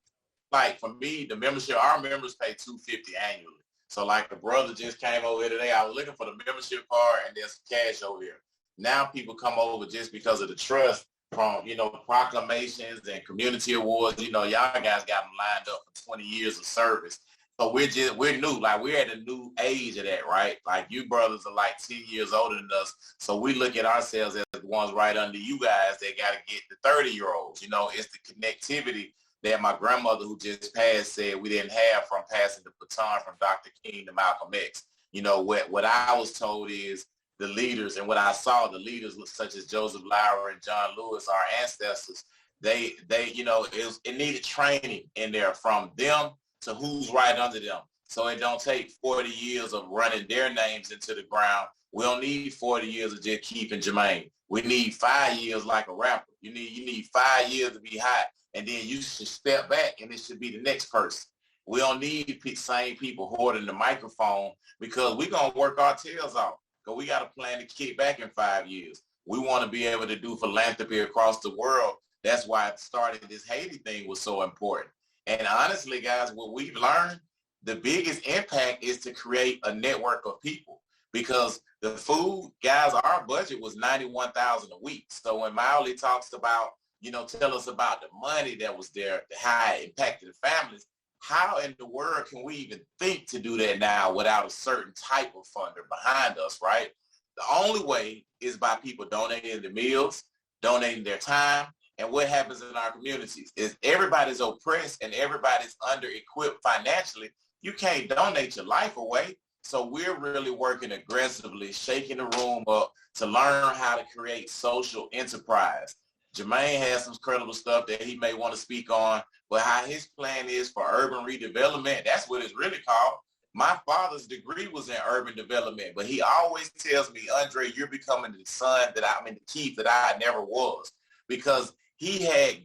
like for me, the membership, our members pay $250 annually. So like the brother just came over here today. I was looking for the membership card and there's cash over here. Now people come over just because of the trust from, you know, proclamations and community awards. You know, y'all guys got them lined up for 20 years of service. So we're new, like we're at a new age of that, right? Like you brothers are like 10 years older than us. So we look at ourselves as the ones right under you guys that got to get the 30-year-olds. You know, it's the connectivity that my grandmother who just passed said we didn't have from passing the baton from Dr. King to Malcolm X. You know, what I was told is the leaders, and what I saw, the leaders such as Joseph Lowery and John Lewis, our ancestors, they you know, it needed training in there from them to who's right under them. So it don't take 40 years of running their names into the ground. We don't need 40 years of just keeping Jermaine. We need 5 years like a rapper. You need 5 years to be hot, and then you should step back and it should be the next person. We don't need same people hoarding the microphone, because we're going to work our tails off. Because we got a plan to kick back in 5 years. We want to be able to do philanthropy across the world. That's why starting this Haiti thing was so important. And honestly, guys, what we've learned, the biggest impact is to create a network of people, because the food, guys, our budget was $91,000 a week. So when Miley talks about, you know, tell us about the money that was there, how it impacted the families, how in the world can we even think to do that now without a certain type of funder behind us, right? The only way is by people donating the meals, donating their time. And what happens in our communities is everybody's oppressed and everybody's under-equipped financially. You can't donate your life away. So we're really working aggressively, shaking the room up to learn how to create social enterprise. Jermaine has some credible stuff that he may want to speak on, but how his plan is for urban redevelopment, that's what it's really called. My father's degree was in urban development, but he always tells me, Andre, you're becoming the son that the Keith that I never was, because he had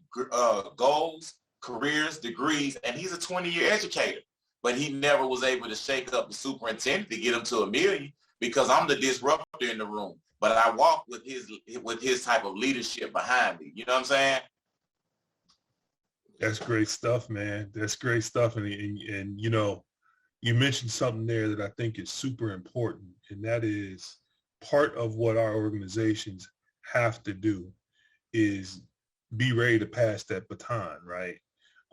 goals, careers, degrees, and he's a 20-year educator, but he never was able to shake up the superintendent to get him to $1 million because I'm the disruptor in the room. But I walk with his type of leadership behind me. You know what I'm saying? That's great stuff, man. That's great stuff. And you know, you mentioned something there that I think is super important, and that is part of what our organizations have to do is be ready to pass that baton, right?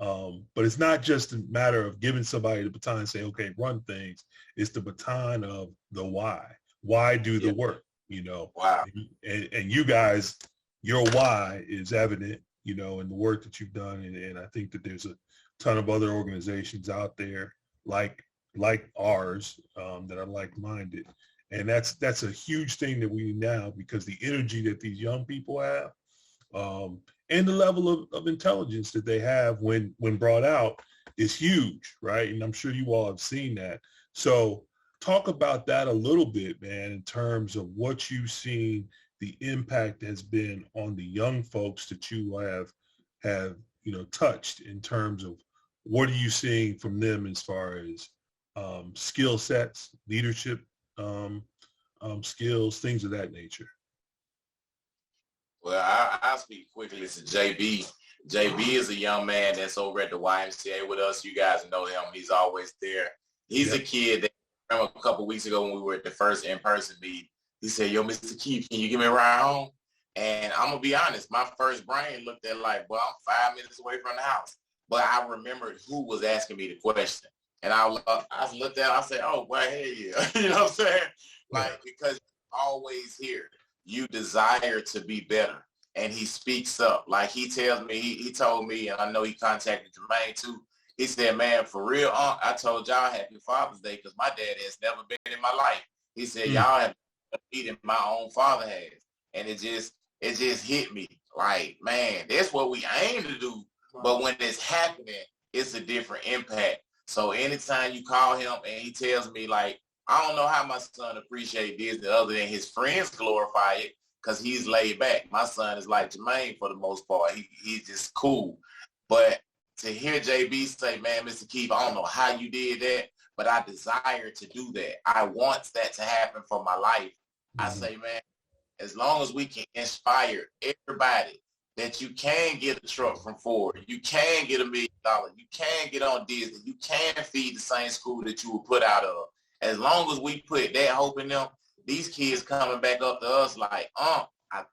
But it's not just a matter of giving somebody the baton and say, okay, run things. It's the baton of the why. Why do the work, you know? Wow. And you guys, your why is evident, you know, in the work that you've done. And I think that there's a ton of other organizations out there like ours that are like-minded. And that's a huge thing that we need now, because the energy that these young people have and the level of intelligence that they have when brought out is huge, right? And I'm sure you all have seen that. So talk about that a little bit, man, in terms of what you've seen, the impact has been on the young folks that you have you know, touched, in terms of what are you seeing from them as far as skill sets, leadership skills, things of that nature. Well, I'll speak quickly to JB. JB is a young man that's over at the YMCA with us. You guys know him. He's always there. He's a kid that I remember a couple of weeks ago when we were at the first in-person meeting. He said, yo, Mr. Keith, can you give me a ride home? And I'm going to be honest, my first brain looked at like, well, I'm 5 minutes away from the house. But I remembered who was asking me the question. And I looked at him, I said, oh, well, hey, yeah. You know what I'm saying? Like, because you're always here. You desire to be better. And he speaks up. Like he tells me, he told me, and I know he contacted Jermaine too. He said, man, for real, I told y'all happy Father's Day because my dad has never been in my life. He said, y'all have a meeting my own father has. And it just hit me. Like, man, that's what we aim to do. But when it's happening, it's a different impact. So anytime you call him and he tells me, like, I don't know how my son appreciates Disney other than his friends glorify it because he's laid back. My son is like Jermaine for the most part. He's just cool. But to hear JB say, man, Mr. Keith, I don't know how you did that, but I desire to do that. I want that to happen for my life. I say, man, as long as we can inspire everybody that you can get a truck from Ford, you can get $1 million, you can get on Disney, you can feed the same school that you were put out of. As long as we put that hope in them, these kids coming back up to us like, I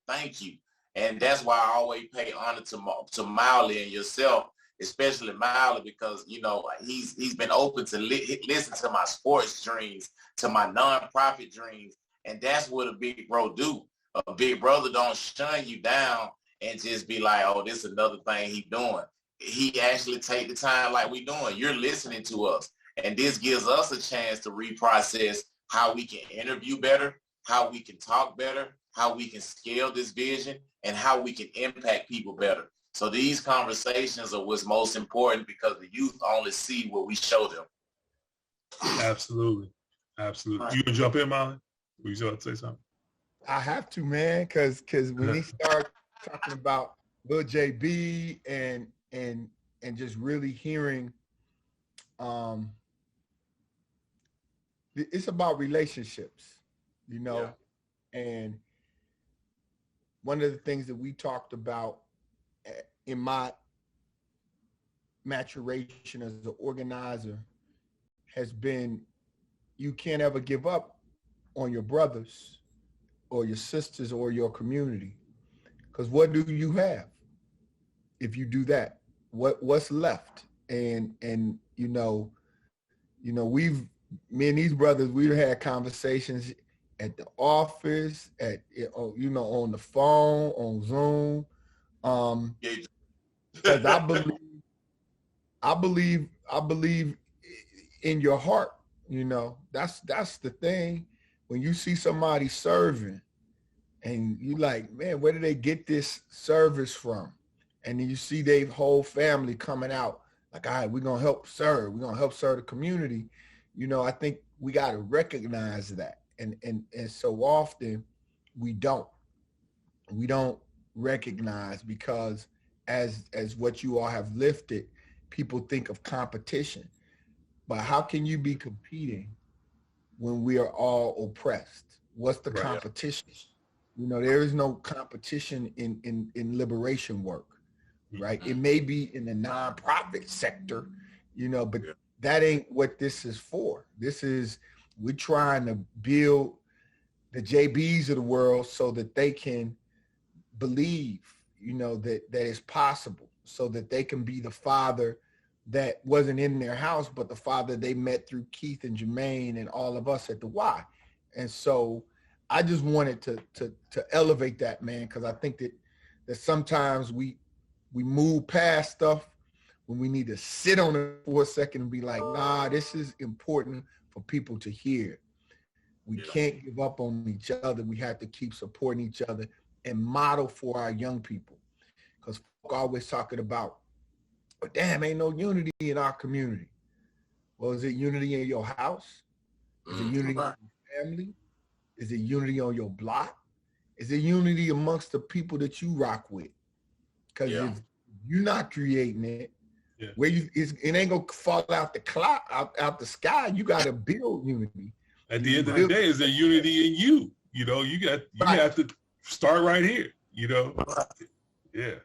thank you. And that's why I always pay honor to Miley and yourself, especially Miley, because, you know, he's been open to listen to my sports dreams, to my nonprofit dreams. And that's what a big bro do. A big brother don't shun you down and just be like, oh, this is another thing he doing. He actually take the time like we doing. You're listening to us. And this gives us a chance to reprocess how we can interview better, how we can talk better, how we can scale this vision, and how we can impact people better. So these conversations are what's most important because the youth only see what we show them. Absolutely. Absolutely. Right. You can jump in, Molly? Were you about to say something? I have to, man, because when he started talking about Lil JB and just really hearing, it's about relationships, you know, and one of the things that we talked about in my maturation as an organizer has been, you can't ever give up on your brothers or your sisters or your community. Because what do you have if you do that? What's left? And you know, me and these brothers, we've had conversations at the office, you know, on the phone, on Zoom. Because I believe in your heart, you know. That's the thing. When you see somebody serving and you like, man, where do they get this service from? And then you see their whole family coming out like, all right, we're going to help serve. We're going to help serve the community. I think we got to recognize that. And so often we don't recognize, because as what you all have lifted, people think of competition. But how can you be competing when we are all oppressed? What's the competition? There is no competition in liberation work, right? It may be in the nonprofit sector, but that ain't what this is for. We're trying to build the JBs of the world so that they can believe, that it's possible, so that they can be the father that wasn't in their house, but the father they met through Keith and Jermaine and all of us at the Y. And so I just wanted to elevate that, man, because I think that sometimes we move past stuff when we need to sit on it for a second and be like, nah, this is important for people to hear. We can't give up on each other. We have to keep supporting each other and model for our young people. Because folk always talking about, but damn, ain't no unity in our community. Well, is it unity in your house? Is it unity in your family? Is it unity on your block? Is it unity amongst the people that you rock with? Because if you're not creating it, it ain't gonna fall out the clock, out the sky. You got to build unity. At the end of the day, is there unity in you? You have to start right here. Yeah.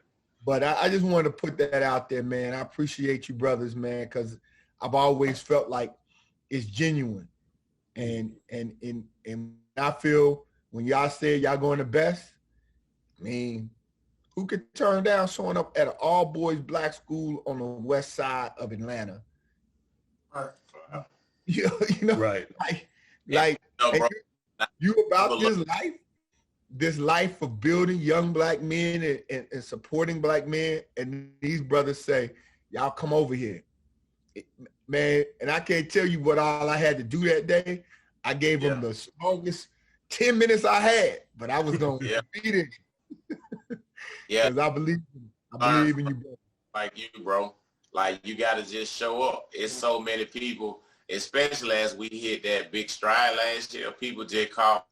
But I just wanted to put that out there, man. I appreciate you, brothers, man, because I've always felt like it's genuine, and I feel when y'all said y'all going the best, I mean, who could turn down showing up at an all-boys black school on the west side of Atlanta? Right. Right. Like you about this life of building young black men and supporting black men, and these brothers say, y'all come over here. Man, and I can't tell you what all I had to do that day. I gave them the strongest 10 minutes I had, but I was going to beat it. Because I believe in you, bro. Like you, bro. Like, you got to just show up. It's so many people, especially as we hit that big stride last year, people just call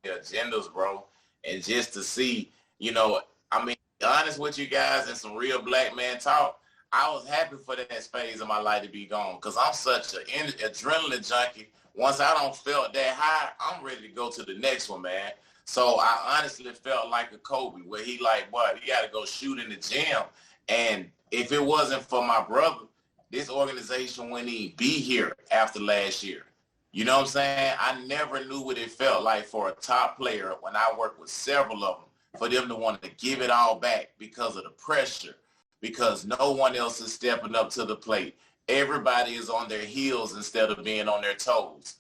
their agendas, bro. And just to see, I mean, honest with you guys and some real black man talk, I was happy for that phase of my life to be gone, because I'm such an adrenaline junkie. Once I don't felt that high, I'm ready to go to the next one, man. So I honestly felt like a Kobe, where he like, boy, you got to go shoot in the gym. And if it wasn't for my brother, this organization wouldn't even be here after last year. You know what I'm saying? I never knew what it felt like for a top player, when I worked with several of them, for them to want to give it all back because of the pressure, because no one else is stepping up to the plate. Everybody is on their heels instead of being on their toes.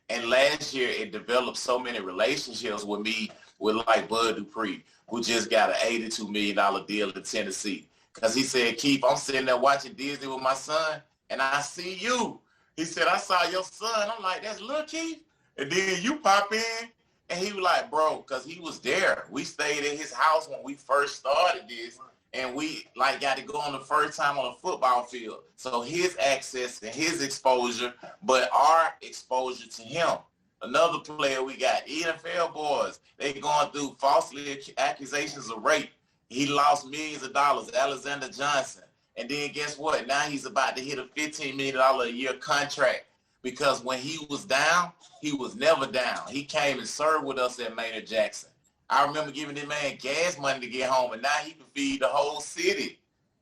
And last year, it developed so many relationships with me, with like Bud Dupree, who just got an $82 million deal in Tennessee. Because he said, Keith, I'm sitting there watching Disney with my son, and I see you. He said, I saw your son. I'm like, that's Lil Keith? And then you pop in, and he was like, bro, because he was there. We stayed at his house when we first started this, and we like got to go on the first time on a football field. So his access and his exposure, but our exposure to him. Another player we got, NFL boys, they going through falsely accusations of rape. He lost millions of dollars, Alexander Johnson. And then guess what? Now he's about to hit a $15 million a year contract, because when he was down, he was never down. He came and served with us at Maynard Jackson. I remember giving this man gas money to get home, and now he can feed the whole city.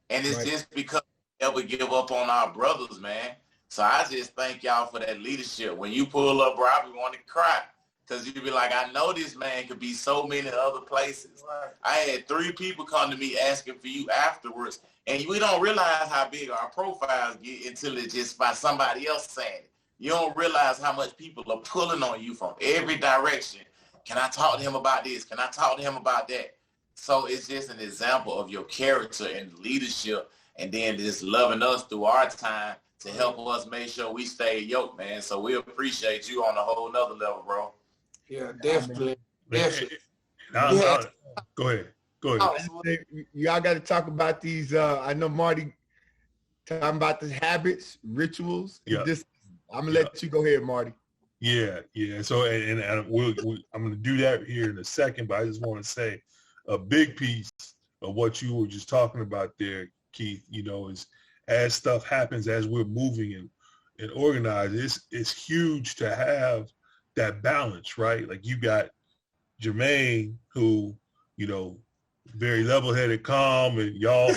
And it's just because we never give up on our brothers, man. So I just thank y'all for that leadership. When you pull up, bro, I be wanting to cry, because you be like, I know this man could be so many other places. I had 3 people come to me asking for you afterwards, and we don't realize how big our profiles get until it's just by somebody else saying it. You don't realize how much people are pulling on you from every direction. Can I talk to him about this? Can I talk to him about that? So it's just an example of your character and leadership, and then just loving us through our time to help us make sure we stay yoked, man. So we appreciate you on a whole nother level, bro. Yeah, definitely. Definitely. Go ahead. Y'all got to talk about these. I know Marty talking about the habits, rituals. Yeah. Just I'm gonna let you go ahead, Marty. Yeah. So, and I'm going to do that here in a second, but I just want to say a big piece of what you were just talking about there, Keith, is as stuff happens, as we're moving and organized, it's huge to have that balance, right? Like you got Jermaine, who, very level-headed, calm, and y'all,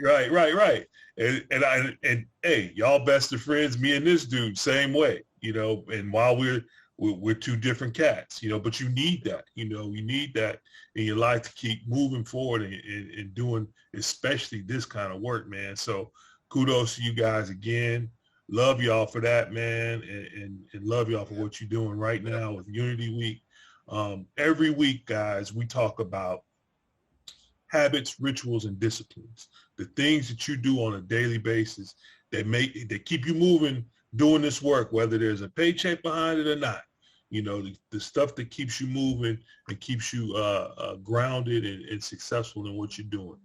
right. And hey, y'all best of friends, me and this dude, same way, and while we're two different cats, but you need that, you need that in your life to keep moving forward and doing especially this kind of work, man. So kudos to you guys again. Love y'all for that, man, and love y'all for what you're doing right now with Unity Week. Every week, guys, we talk about habits, rituals, and disciplines, the things that you do on a daily basis that keep you moving doing this work, whether there's a paycheck behind it or not. The stuff that keeps you moving and keeps you grounded and successful in what you're doing.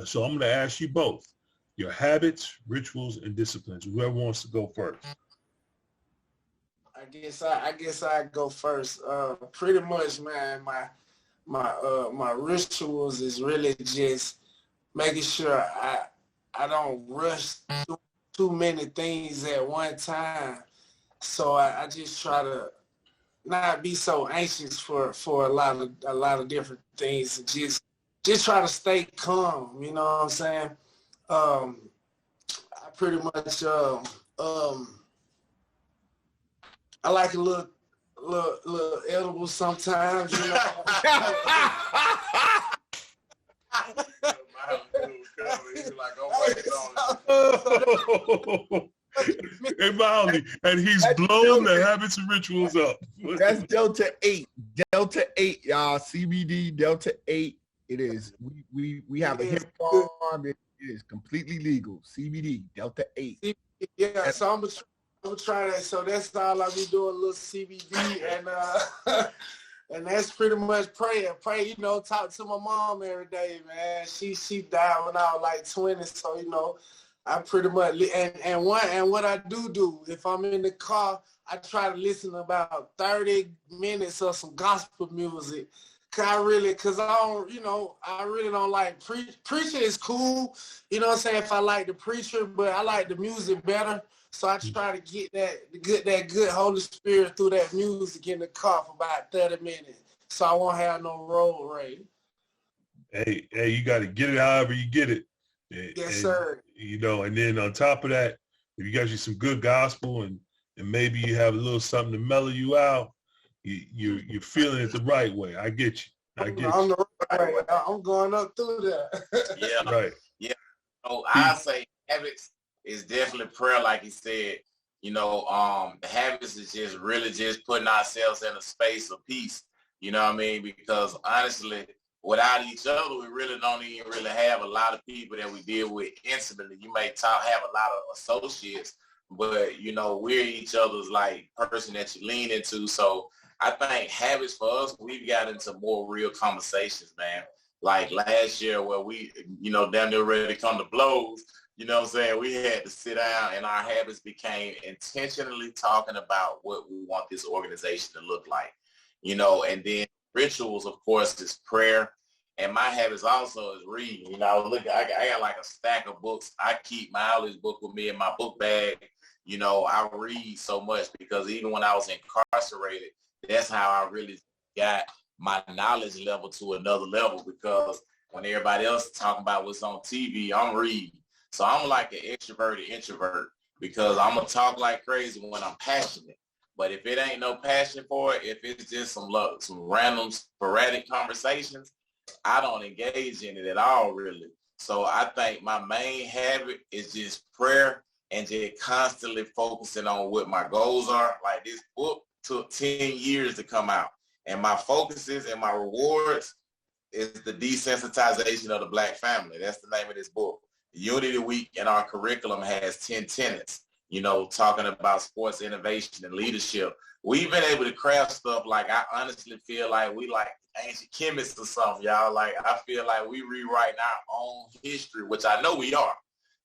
So I'm going to ask you both, your habits, rituals, and disciplines. Whoever wants to go first. I guess I go first. Pretty much, man. My rituals is really just making sure I don't rush too many things at one time. So I just try to not be so anxious for a lot of different things, and just try to stay calm. You know what I'm saying? I pretty much I like a little edible sometimes, Hey, Molly, and he's blown the habits and rituals up. That's Delta 8. Delta 8, y'all. CBD, Delta 8. It is. We have a hemp farm. It is completely legal. CBD, Delta 8. Yeah, so I'm gonna try that. So that's all I be doing, a little CBD, and that's pretty much pray, talk to my mom every day, man. She died when I was like 20, so I pretty much and what I do if I'm in the car, I try to listen to about 30 minutes of some gospel music. I really don't like preacher is cool, if I like the preacher, but I like the music better. So I try to get that good Holy Spirit through that music in the car for about 30 minutes, so I won't have no road rage. Hey, you got to get it however you get it. Yes, sir. And then on top of that, if you got you some good gospel and maybe you have a little something to mellow you out, you're feeling it the right way. I get you. I'm the right way. I'm going up through that. Yeah. Right. Yeah. So I say habits is definitely prayer, like he said. The habits is just really just putting ourselves in a space of peace. You know what I mean? Because honestly, without each other, we really don't even really have a lot of people that we deal with intimately. You may have a lot of associates, but we're each other's like person that you lean into. So I think habits for us, we've got into more real conversations, man. Like last year where we, damn near ready to come to blows, you know what I'm saying? We had to sit down and our habits became intentionally talking about what we want this organization to look like, and then rituals, of course, is prayer. And my habits also is reading. I got like a stack of books. I keep my Alice book with me in my book bag. I read so much because even when I was incarcerated, that's how I really got my knowledge level to another level, because when everybody else is talking about what's on TV, I'm reading. So I'm like an extroverted introvert, because I'm going to talk like crazy when I'm passionate. But if it ain't no passion for it, if it's just some random sporadic conversations, I don't engage in it at all, really. So I think my main habit is just prayer and just constantly focusing on what my goals are. Like this book took 10 years to come out, and my focuses and my rewards is the desensitization of the Black family. That's the name of this book. Unity Week in our curriculum has 10 tenets, talking about sports innovation and leadership. We've been able to craft stuff like I honestly feel like we like ancient chemists or something, y'all. Like I feel like we rewriting our own history, which I know we are,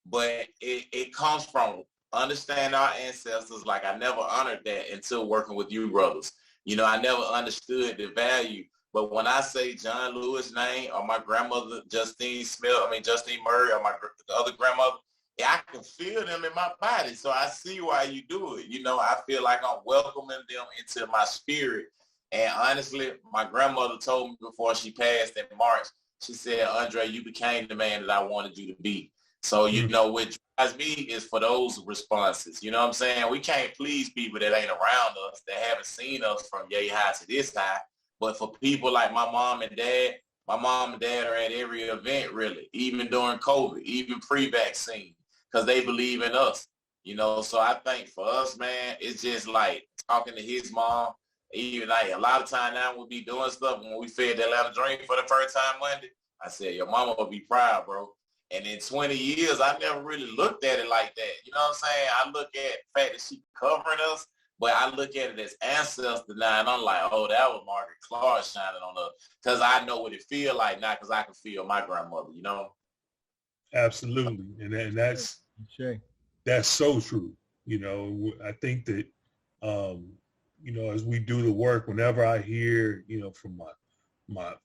but it comes from understand our ancestors. Like I never honored that until working with you brothers. You know, I never understood the value. But when I say John Lewis' name or my grandmother Justine Murray, or the other grandmother, yeah, I can feel them in my body. So I see why you do it. You know, I feel like I'm welcoming them into my spirit. And honestly, my grandmother told me before she passed in March, she said, Andre, you became the man that I wanted you to be. So, you know, what drives me is for those responses. You know what I'm saying? We can't please people that ain't around us, that haven't seen us from yay high to this high. But for people like my mom and dad are at every event, really, even during COVID, even pre-vaccine, because they believe in us. You know, so I think for us, man, it's just like talking to his mom. Even like a lot of time now we'll be doing stuff when we fed the Atlanta Dream for the first time Monday. I said, your mama will be proud, bro. And in 20 years, I never really looked at it like that. You know what I'm saying? I look at the fact that she covering us, but I look at it as ancestor now, and I'm like, oh, that was Margaret Clarke shining on us. Because I know what it feel like now, because I can feel my grandmother, you know? Absolutely. And that's so true. You know, I think that, you know, as we do the work, whenever I hear, you know, from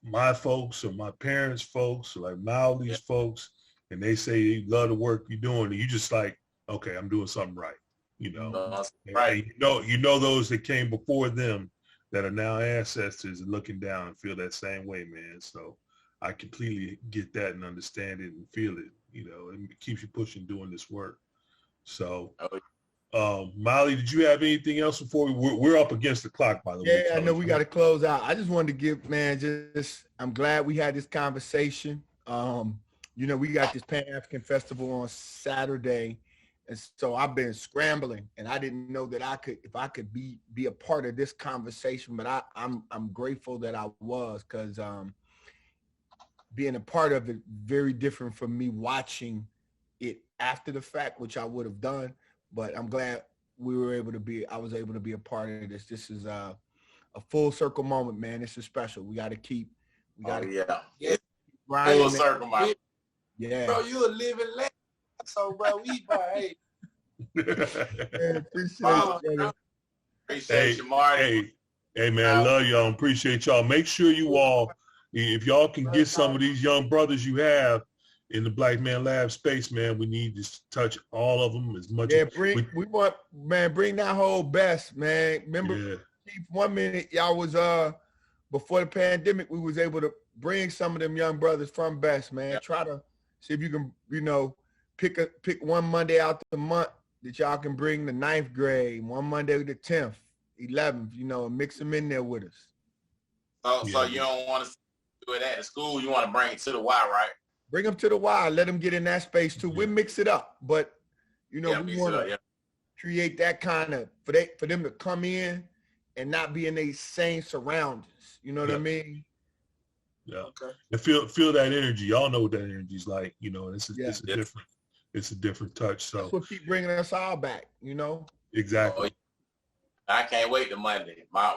my folks or my parents' folks, or like Mauli's folks, and they say they love the work you're doing, and you just like, okay, I'm doing something right, you know. Right. And you know those that came before them that are now ancestors and looking down and feel that same way, man. So I completely get that and understand it and feel it, you know, and it keeps you pushing doing this work. So Molly, did you have anything else before we're up against the clock, by the way? Yeah, I know we got to close out. I just wanted to give, man, I'm glad we had this conversation. You know, we got this Pan-African Festival on Saturday, and so I've been scrambling, and I didn't know that if I could be a part of this conversation, but I'm grateful that I was, because being a part of it, very different from me watching it after the fact, which I would have done. But I'm glad I was able to be a part of this. This is a full circle moment, man. This is special. We got to keep grinding. Full circle, man. Yeah. Bro, you a living legend. So, bro, hey. Man, appreciate you, Marty. Hey, man, love y'all. Appreciate y'all. Make sure you all, if y'all can get some of these young brothers you have in the Black Man Lab space, man, we need to touch all of them as much. Yeah, bring that whole best, man. Remember, 1 minute y'all was before the pandemic, we was able to bring some of them young brothers from Best, man. Yep. Try to see if you can, you know, pick one Monday out the month that y'all can bring the 9th grade, one Monday the 10th, 11th, you know, and mix them in there with us. So you don't want to do it at the school. You want to bring it to the Y, right? Bring them to the Y. Let them get in that space too. We'll mix it up, but you know, we want to create that kind of for them to come in and not be in these same surroundings. You know what I mean? Yeah. Okay. And feel that energy. Y'all know what that energy's like. You know, it's a different touch. So that's what keep bringing us all back. You know. Exactly. I can't wait to Monday. My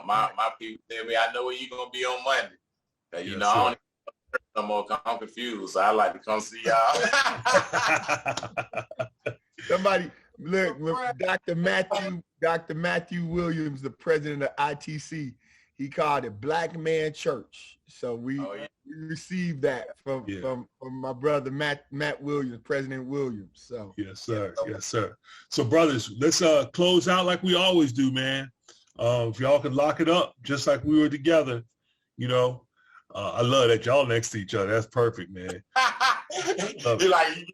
people tell me I know where you're gonna be on Monday. You know, I don't no more. I'm confused. So I like to come see y'all. Somebody look, Dr. Matthew Williams, the president of ITC, he called it Black Man Church. So we received that from my brother Matt Williams, President Williams. So yes, sir. Yes, sir. So brothers, let's close out like we always do, man. If y'all can lock it up just like we were together, you know. I love that y'all next to each other. That's perfect, man. You're like,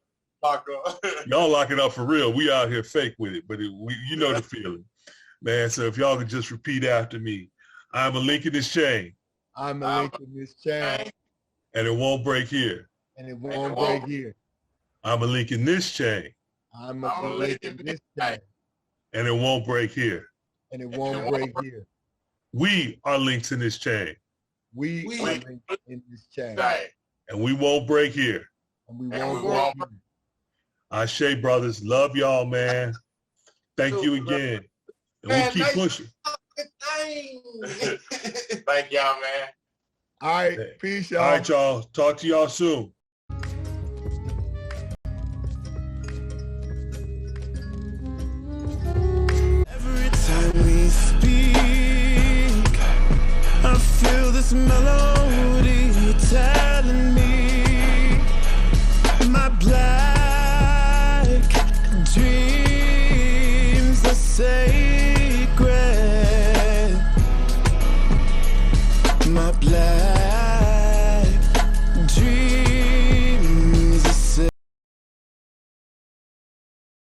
y'all lock it up for real. We out here fake with it, but you know the feeling, man. So if y'all could just repeat after me. I'm a link in this chain. I'm a link in this chain. And it won't break here. And it won't break here. I'm a link in this chain. I'm a link in this chain. And it won't break here. And it won't break here. We are links in this chain. We are links in this chain. And we won't break here. And we won't break here. Ashe, brothers. Love y'all, man. Thank you again. And we keep pushing. Thank y'all, man. All right. Peace, y'all. All right, y'all. Talk to y'all soon. say